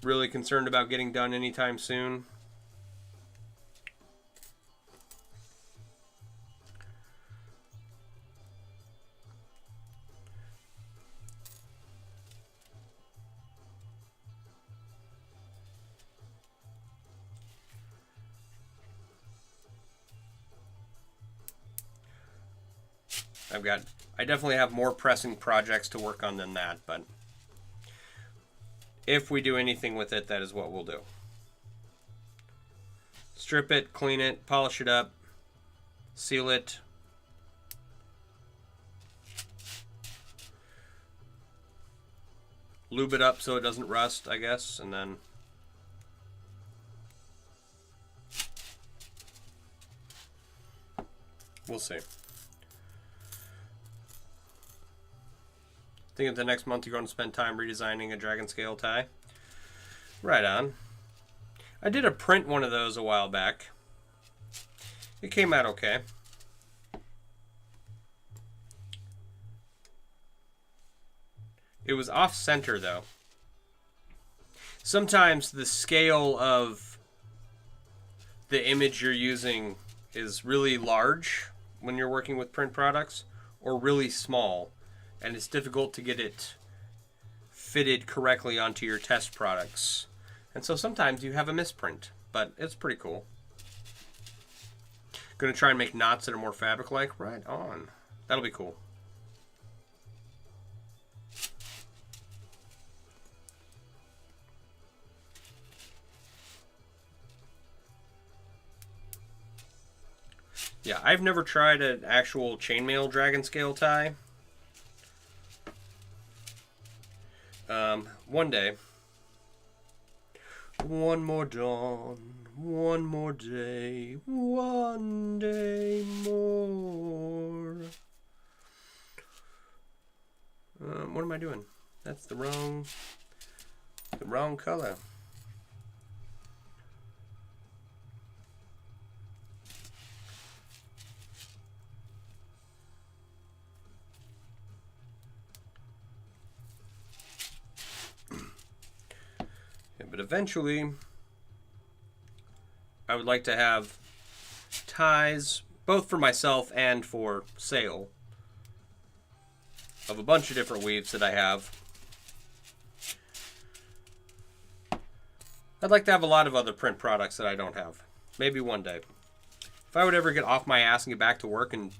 really concerned about getting done anytime soon. I definitely have more pressing projects to work on than that, but if we do anything with it, that is what we'll do. Strip it, clean it, polish it up, seal it. Lube it up so it doesn't rust, I guess, and then we'll see. Think of the next month you're going to spend time redesigning a dragon scale tie. Right on. I did a print one of those a while back. It came out okay. It was off center though. Sometimes the scale of the image you're using is really large when you're working with print products, or really small, and it's difficult to get it fitted correctly onto your test products. And so sometimes you have a misprint, but it's pretty cool. Gonna try and make knots that are more fabric-like. Right on. That'll be cool. Yeah, I've never tried an actual chainmail dragon scale tie. One day. One more dawn, one more day, one day more. What am I doing? That's the wrong color. But eventually, I would like to have ties, both for myself and for sale, of a bunch of different weaves that I have. I'd like to have a lot of other print products that I don't have. Maybe one day. If I would ever get off my ass and get back to work and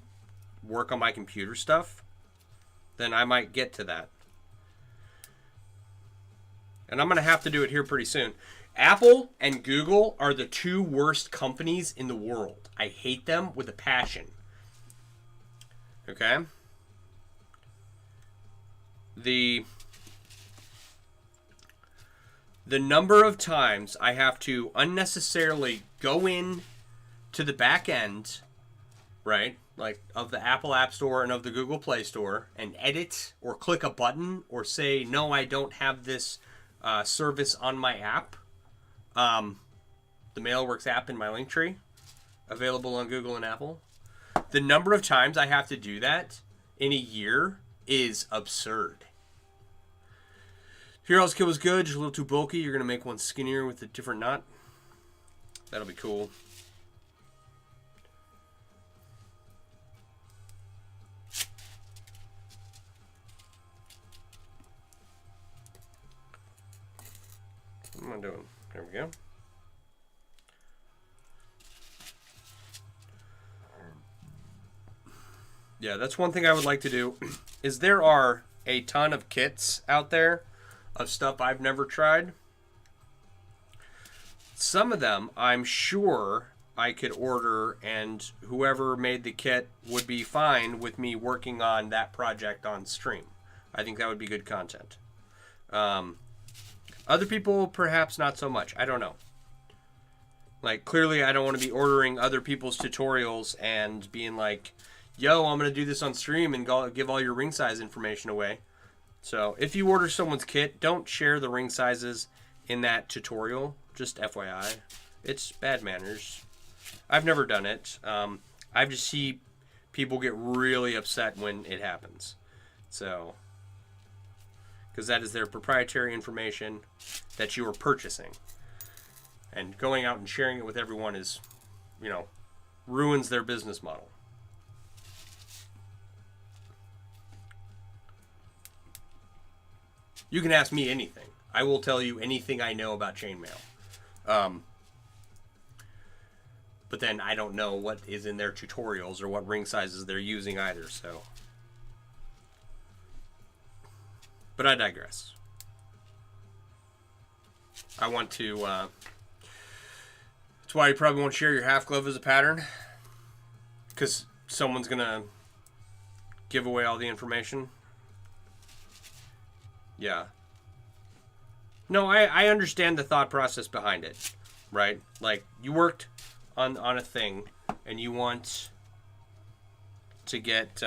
work on my computer stuff, then I might get to that. And I'm going to have to do it here pretty soon. Apple and Google are the two worst companies in the world. I hate them with a passion. Okay? The number of times I have to unnecessarily go in to the back end, right, like of the Apple App Store and of the Google Play Store, and edit or click a button or say, no, I don't have this service on my app. The MailWorks app in my Linktree, available on Google and Apple. The number of times I have to do that in a year is absurd. Heroes Kit was good, just a little too bulky. You're going to make one skinnier with a different knot. That'll be cool. What am I doing? There we go. Yeah, that's one thing I would like to do, is there are a ton of kits out there of stuff I've never tried. Some of them I'm sure I could order, and whoever made the kit would be fine with me working on that project on stream. I think that would be good content. Other people, perhaps not so much. I don't know. Like, clearly I don't want to be ordering other people's tutorials and being like, yo, I'm going to do this on stream and give all your ring size information away. So if you order someone's kit, don't share the ring sizes in that tutorial. Just FYI. It's bad manners. I've never done it. I just see people get really upset when it happens. So, because that is their proprietary information that you are purchasing. And going out and sharing it with everyone is, you know, ruins their business model. You can ask me anything. I will tell you anything I know about chainmail. But then I don't know what is in their tutorials or what ring sizes they're using either, so. But I digress. I want to, that's why you probably won't share your half glove as a pattern. Because someone's going to give away all the information. Yeah. No, I understand the thought process behind it, right? Like, you worked on a thing, and you want to get,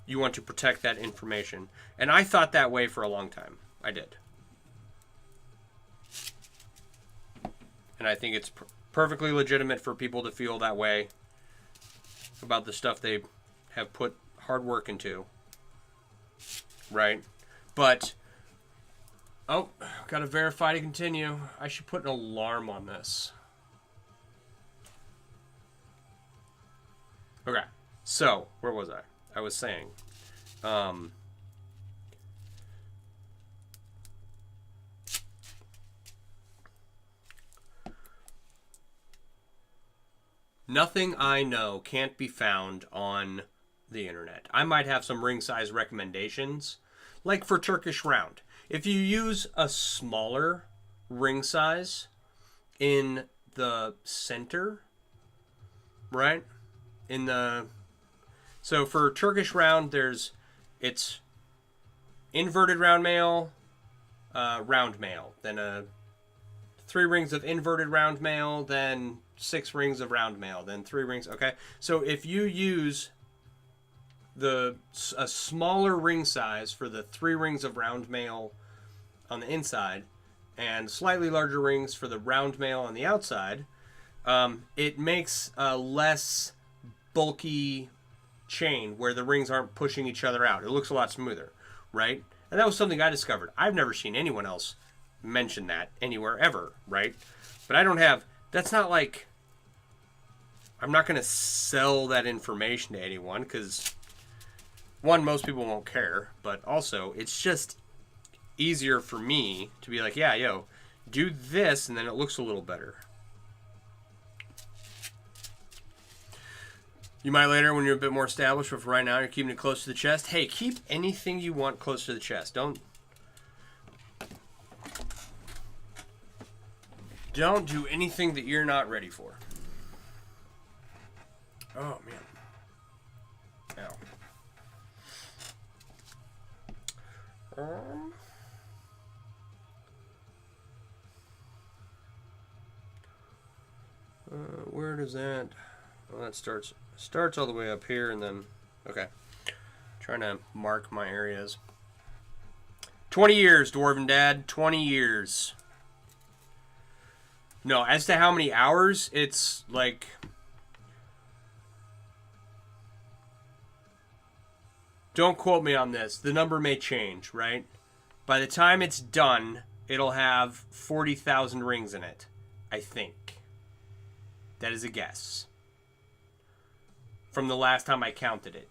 you want to protect that information. And I thought that way for a long time. I did. And I think it's perfectly legitimate for people to feel that way about the stuff they have put hard work into. Right? But, oh, gotta verify to continue. I should put an alarm on this. Okay. So, where was I? I was saying, nothing I know can't be found on the internet. I might have some ring size recommendations, like for Turkish round. If you use a smaller ring size in the center, right? So for Turkish round, it's inverted round mail, then 3 rings of inverted round mail, then 6 rings of round mail, then 3 rings. Okay, so if you use a smaller ring size for the 3 rings of round mail on the inside, and slightly larger rings for the round mail on the outside, It makes a less bulky chain where the rings aren't pushing each other out. It looks a lot smoother, right? And that was something I discovered. I've never seen anyone else mention that anywhere ever, right? But I don't have, that's not like, I'm not going to sell that information to anyone because, one, most people won't care, but also it's just easier for me to be like, yeah, yo, do this, and then it looks a little better. You might later when you're a bit more established, but for right now you're keeping it close to the chest. Hey, keep anything you want close to the chest. Don't do anything that you're not ready for. Oh, man. Ow. Where does that... Well, that starts all the way up here, and then... Okay. Trying to mark my areas. 20 years, Dwarven Dad. 20 years. No, as to how many hours, it's like... Don't quote me on this. The number may change, right? By the time it's done, it'll have 40,000 rings in it. I think. That is a guess. From the last time I counted it.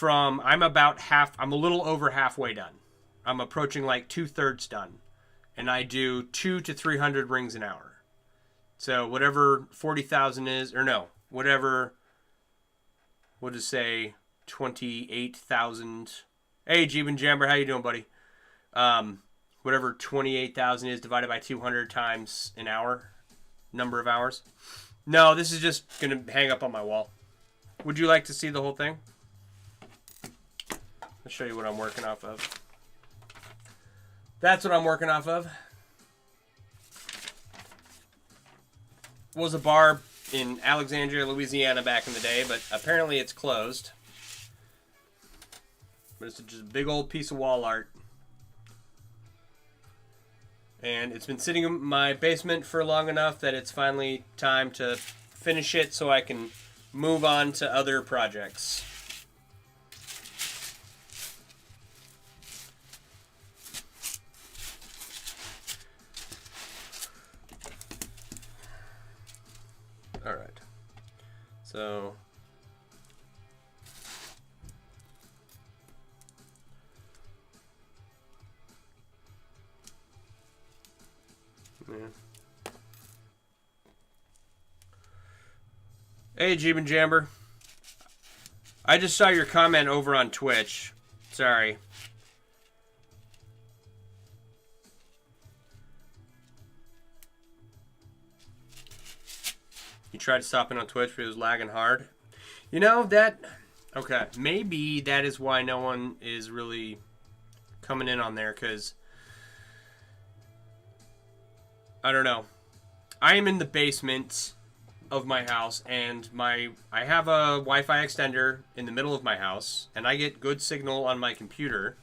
I'm a little over halfway done. I'm approaching like 2/3 done. And I do 200 to 300 rings an hour. So whatever 40,000 is, or no, whatever, we'll just say 28,000. Hey, Jeeben Jamber, how you doing, buddy? Whatever 28,000 is divided by 200 times an hour, number of hours. No, this is just going to hang up on my wall. Would you like to see the whole thing? I'll show you what I'm working off of. That's what I'm working off of. Was a bar in Alexandria, Louisiana back in the day, but apparently it's closed. But it's just a big old piece of wall art. And it's been sitting in my basement for long enough that it's finally time to finish it so I can move on to other projects. Alright. So... yeah. Hey, Jeeben Jamber. I just saw your comment over on Twitch. Sorry. You tried stopping on Twitch, but it was lagging hard. You know, that... Okay, maybe that is why no one is really coming in on there, because... I don't know. I am in the basement of my house, and I have a Wi-Fi extender in the middle of my house, and I get good signal on my computer,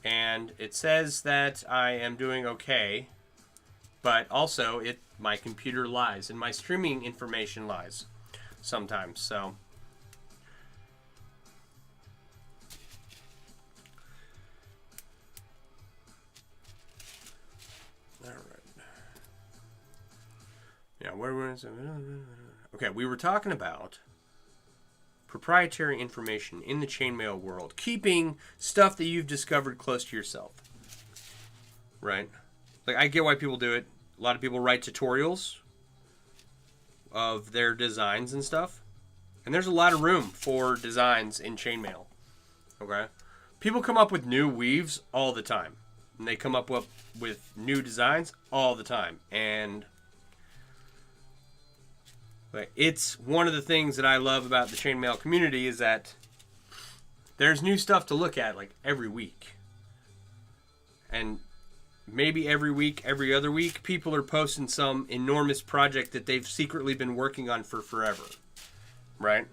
and it says that I am doing okay, but also my computer lies, and my streaming information lies sometimes, so... Yeah, okay, we were talking about proprietary information in the chainmail world. Keeping stuff that you've discovered close to yourself. Right? Like, I get why people do it. A lot of people write tutorials of their designs and stuff. And there's a lot of room for designs in chainmail. Okay? People come up with new weaves all the time. And they come up with new designs all the time. And... it's one of the things that I love about the chainmail community is that there's new stuff to look at like every week. And maybe every week, every other week, people are posting some enormous project that they've secretly been working on for forever. Right?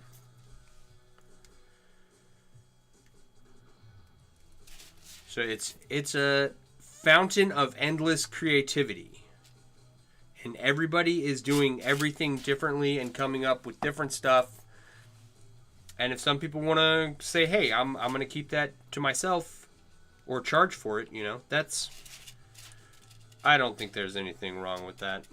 So it's a fountain of endless creativity. And everybody is doing everything differently and coming up with different stuff. And if some people want to say, hey, I'm going to keep that to myself or charge for it, you know, that's... I don't think there's anything wrong with that.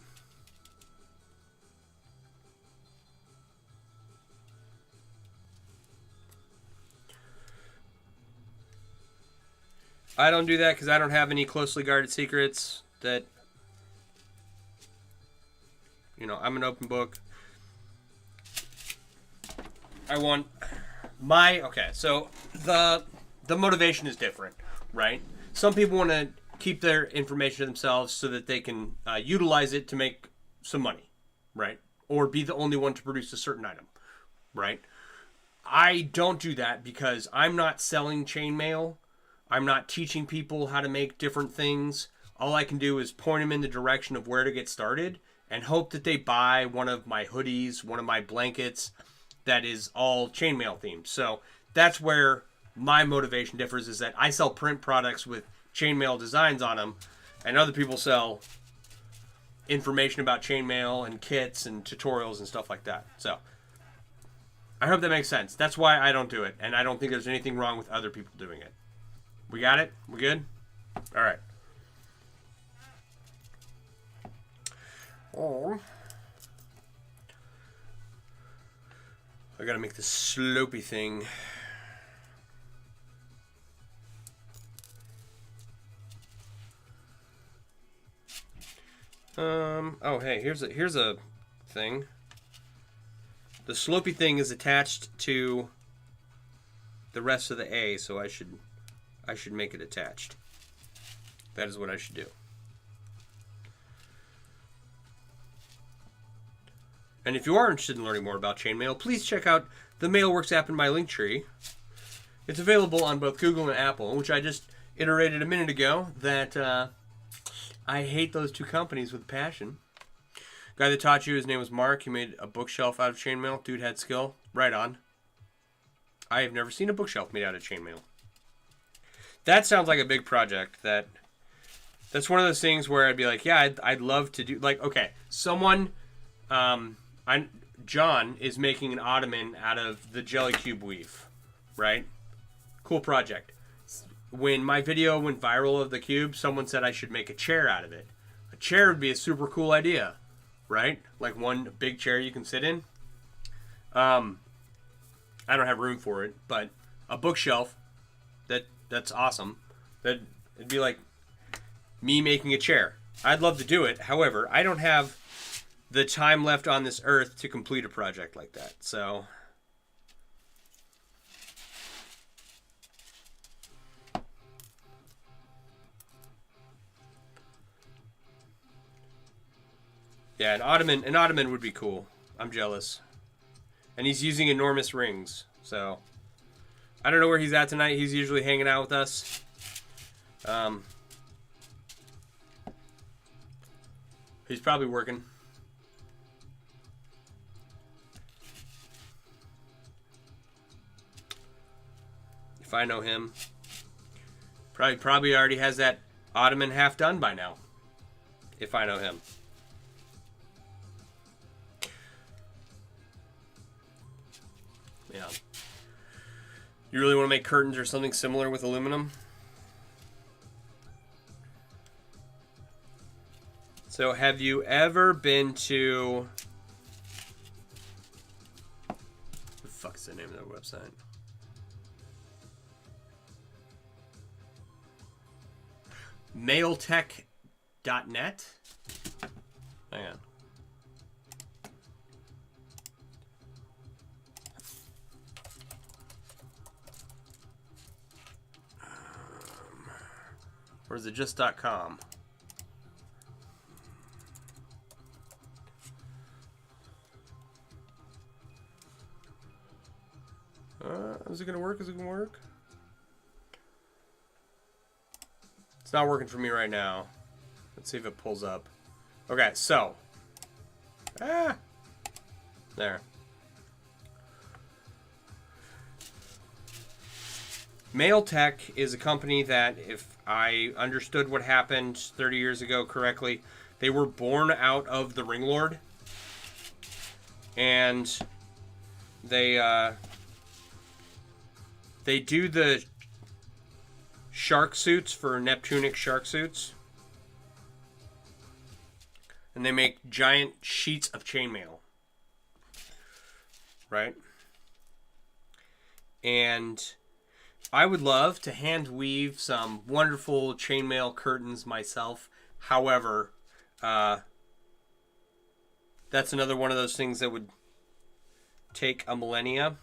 I don't do that because I don't have any closely guarded secrets that, you know, I'm an open book. I want my, okay, so the motivation is different, right? Some people want to keep their information to themselves so that they can utilize it to make some money, right? Or be the only one to produce a certain item, right? I don't do that because I'm not selling chainmail. I'm not teaching people how to make different things. All I can do is point them in the direction of where to get started and hope that they buy one of my hoodies, one of my blankets that is all chainmail themed. So that's where my motivation differs, is that I sell print products with chainmail designs on them, and other people sell information about chainmail and kits and tutorials and stuff like that. So I hope that makes sense. That's why I don't do it, and I don't think there's anything wrong with other people doing it. We got it? We good? All right. Oh. I gotta make this slopey thing. Oh, hey, here's a thing. The slopey thing is attached to the rest of the A, so I should make it attached. That is what I should do. And if you are interested in learning more about chainmail, please check out the Mailworks app in my link tree. It's available on both Google and Apple, which I just iterated a minute ago that I hate those two companies with passion. Guy that taught you, his name was Mark. He made a bookshelf out of chainmail. Dude had skill. Right on. I have never seen a bookshelf made out of chainmail. That sounds like a big project. That's one of those things where I'd be like, yeah, I'd love to do. Like, okay, someone, John is making an ottoman out of the jelly cube weave, right? Cool project. When my video went viral of the cube, someone said I should make a chair out of it. A chair would be a super cool idea, right? Like one big chair you can sit in. I don't have room for it, but a bookshelf, that's awesome. It'd be like me making a chair. I'd love to do it. However, I don't have the time left on this earth to complete a project like that. So yeah, an ottoman would be cool. I'm jealous. And he's using enormous rings, so I don't know where he's at tonight. He's usually hanging out with us. He's probably working. If I know him, probably already has that ottoman half done by now. If I know him. Yeah. You really want to make curtains or something similar with aluminum? So have you ever been to... What the fuck is the name of that website? Mailtech.net? Hang on. Or is it just .com? Is it gonna work? Is it gonna work? It's not working for me right now. Let's see if it pulls up. Okay, so. There. Mailtech is a company that, if I understood what happened 30 years ago correctly, They were born out of the Ring Lord. And they do the shark suits for Neptunic shark suits. And they make giant sheets of chainmail. Right? And I would love to hand weave some wonderful chainmail curtains myself. However, that's another one of those things that would take a millennia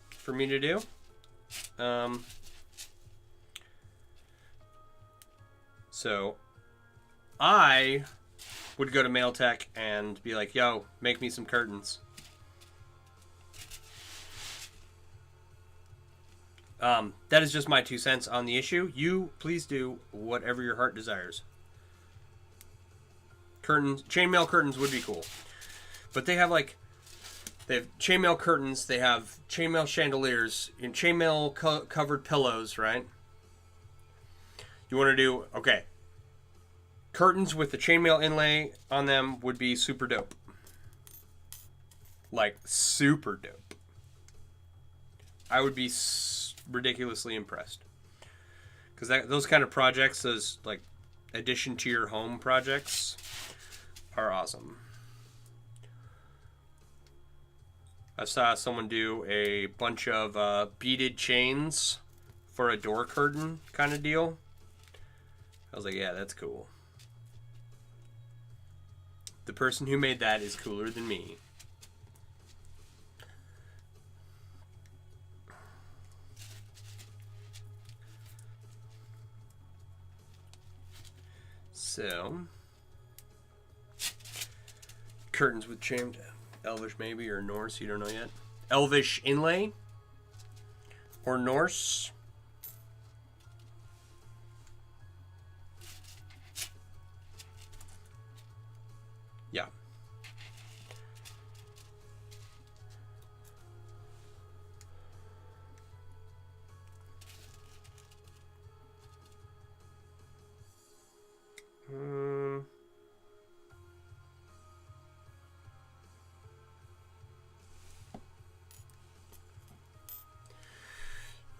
for me to do. So I would go to Mailtech and be like, yo, make me some curtains. That is just my 2 cents on the issue. You please do whatever your heart desires. Curtains, chainmail curtains would be cool. But they have chainmail curtains, they have chainmail chandeliers, and chainmail covered pillows, right? You want to do, okay. Curtains with the chainmail inlay on them would be super dope. Like, super dope. I would be ridiculously impressed. Because those kind of projects, those, like, addition to your home projects, are awesome. I saw someone do a bunch of beaded chains for a door curtain kind of deal. I was like, yeah, that's cool. The person who made that is cooler than me. So, curtains with chained Elvish maybe, or Norse, you don't know yet. Elvish inlay or Norse. Yeah.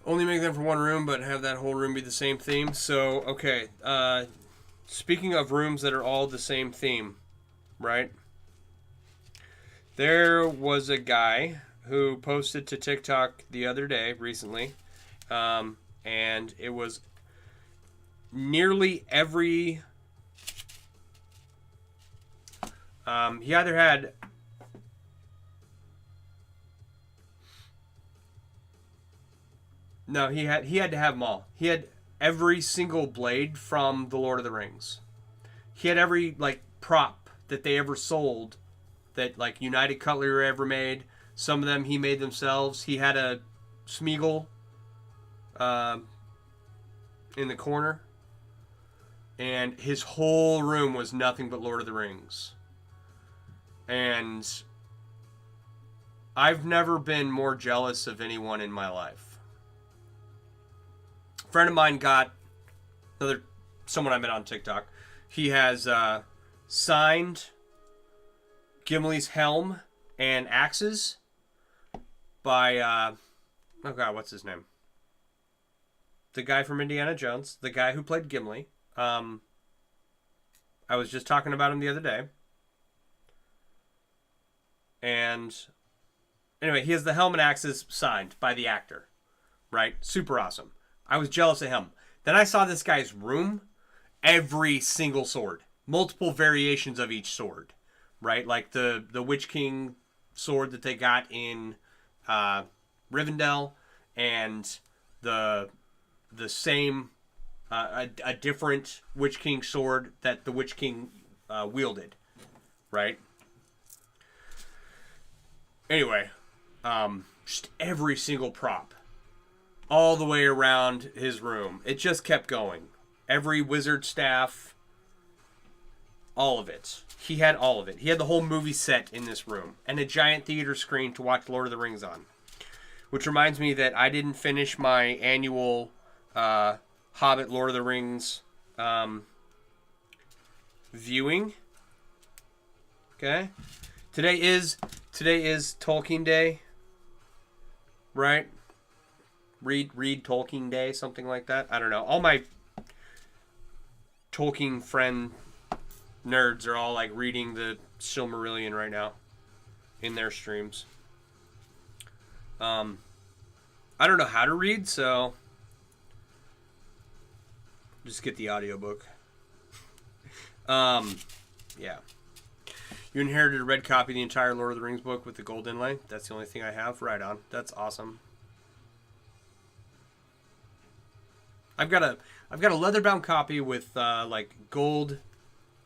Only make them for one room, but have that whole room be the same theme. So, okay. Speaking of rooms that are all the same theme, right? There was a guy who posted to TikTok the other day, recently, and it was nearly every... he either had... No, he had to have them all. He had every single blade from The Lord of the Rings. He had every, like, prop that they ever sold that, like, United Cutlery ever made. Some of them he made themselves. He had a Smeagol in the corner. And his whole room was nothing but Lord of the Rings. And I've never been more jealous of anyone in my life. A friend of mine got someone I met on TikTok. He has signed Gimli's helm and axes by oh god, what's his name? The guy from Indiana Jones, the guy who played Gimli. I was just talking about him the other day. And anyway, he has the helm and axes signed by the actor. Right? Super awesome. I was jealous of him. Then I saw this guy's room. Every single sword. Multiple variations of each sword. Right? Like the Witch King sword that they got in Rivendell. And the same... a different Witch King sword that the Witch King wielded. Right? Anyway. Just every single prop. All the way around his room. It just kept going. Every wizard staff. All of it. He had all of it. He had the whole movie set in this room. And a giant theater screen to watch Lord of the Rings on. Which reminds me that I didn't finish my annual Hobbit Lord of the Rings viewing. Okay? Today is Tolkien Day. Right? Read Tolkien Day, something like that. I don't know. All my Tolkien friend nerds are all like reading the Silmarillion right now in their streams. I don't know how to read, so just get the audiobook. Yeah. You inherited a red copy of the entire Lord of the Rings book with the gold inlay. That's the only thing I have. Right on. That's awesome. I've got a leather-bound copy with like gold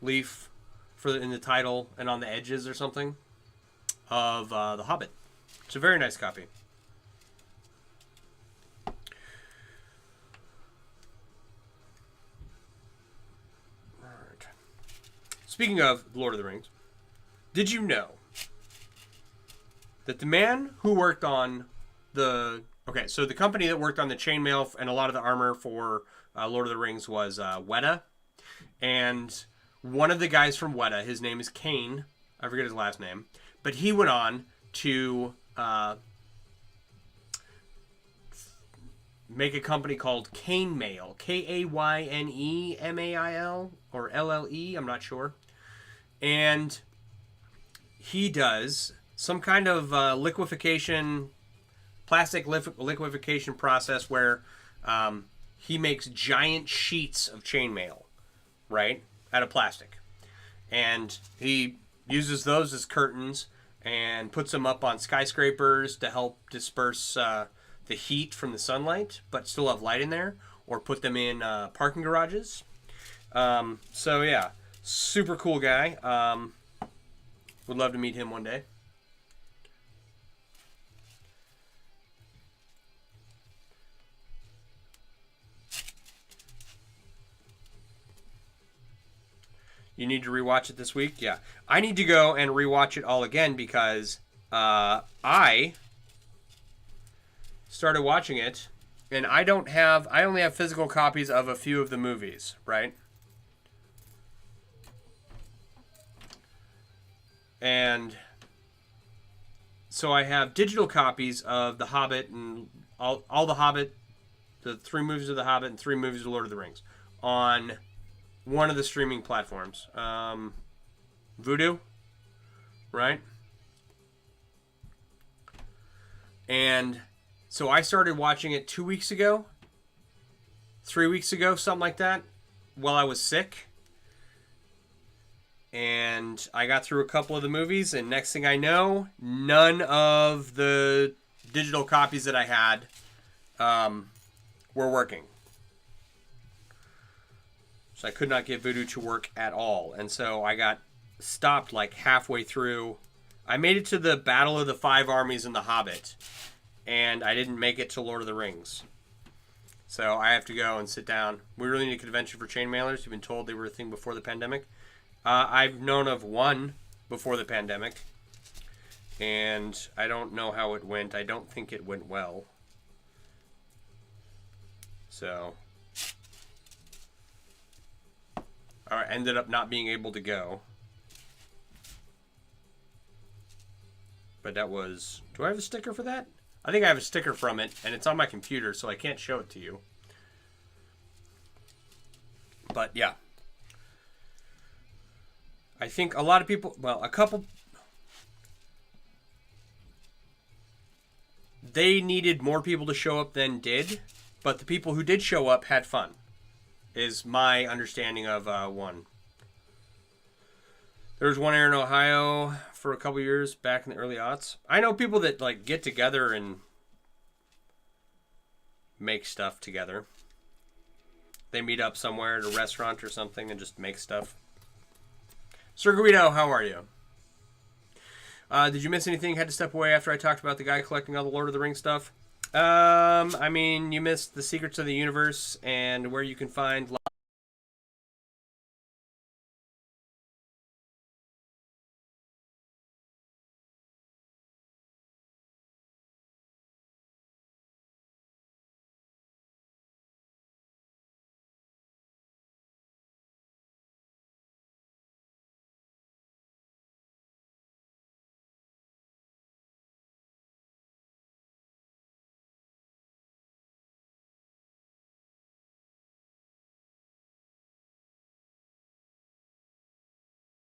leaf in the title and on the edges or something of The Hobbit. It's a very nice copy. All right. Speaking of Lord of the Rings, did you know that the man who worked on the company that worked on the chainmail and a lot of the armor for Lord of the Rings was Weta, and one of the guys from Weta, his name is Kane, I forget his last name, but he went on to make a company called Kaynemail, Kayne-Mail, or LLE, I'm not sure, and he does some kind of plastic liquefaction process where he makes giant sheets of chainmail, right, out of plastic. And he uses those as curtains and puts them up on skyscrapers to help disperse the heat from the sunlight, but still have light in there, or put them in parking garages. So, yeah, super cool guy. Would love to meet him one day. You need to rewatch it this week? Yeah. I need to go and rewatch it all again because I started watching it and I only have physical copies of a few of the movies, right? And so I have digital copies of The Hobbit and all The Hobbit, the 3 movies of The Hobbit and 3 movies of Lord of the Rings on one of the streaming platforms. Vudu, right? And so I started watching it 2 weeks ago, 3 weeks ago, something like that, while I was sick. And I got through a couple of the movies, and next thing I know, none of the digital copies that I had were working. So I could not get Vudu to work at all. And so I got stopped like halfway through. I made it to the Battle of the 5 Armies in The Hobbit, and I didn't make it to Lord of the Rings. So I have to go and sit down. We really need a convention for chainmailers. You've been told they were a thing before the pandemic. I've known of one before the pandemic, and I don't know how it went. I don't think it went well. So I ended up not being able to go. But that was... Do I have a sticker for that? I think I have a sticker from it, and it's on my computer, so I can't show it to you. But, yeah. I think a lot of people... Well, a couple... They needed more people to show up than did, but the people who did show up had fun, is my understanding of one. There was one here in Ohio for a couple years back in the early aughts. I know people that like get together and make stuff together. They meet up somewhere at a restaurant or something and just make stuff. Sir Guido, how are you? Did you miss anything? Had to step away after I talked about the guy collecting all the Lord of the Rings stuff. I mean, you missed the secrets of the universe and where you can find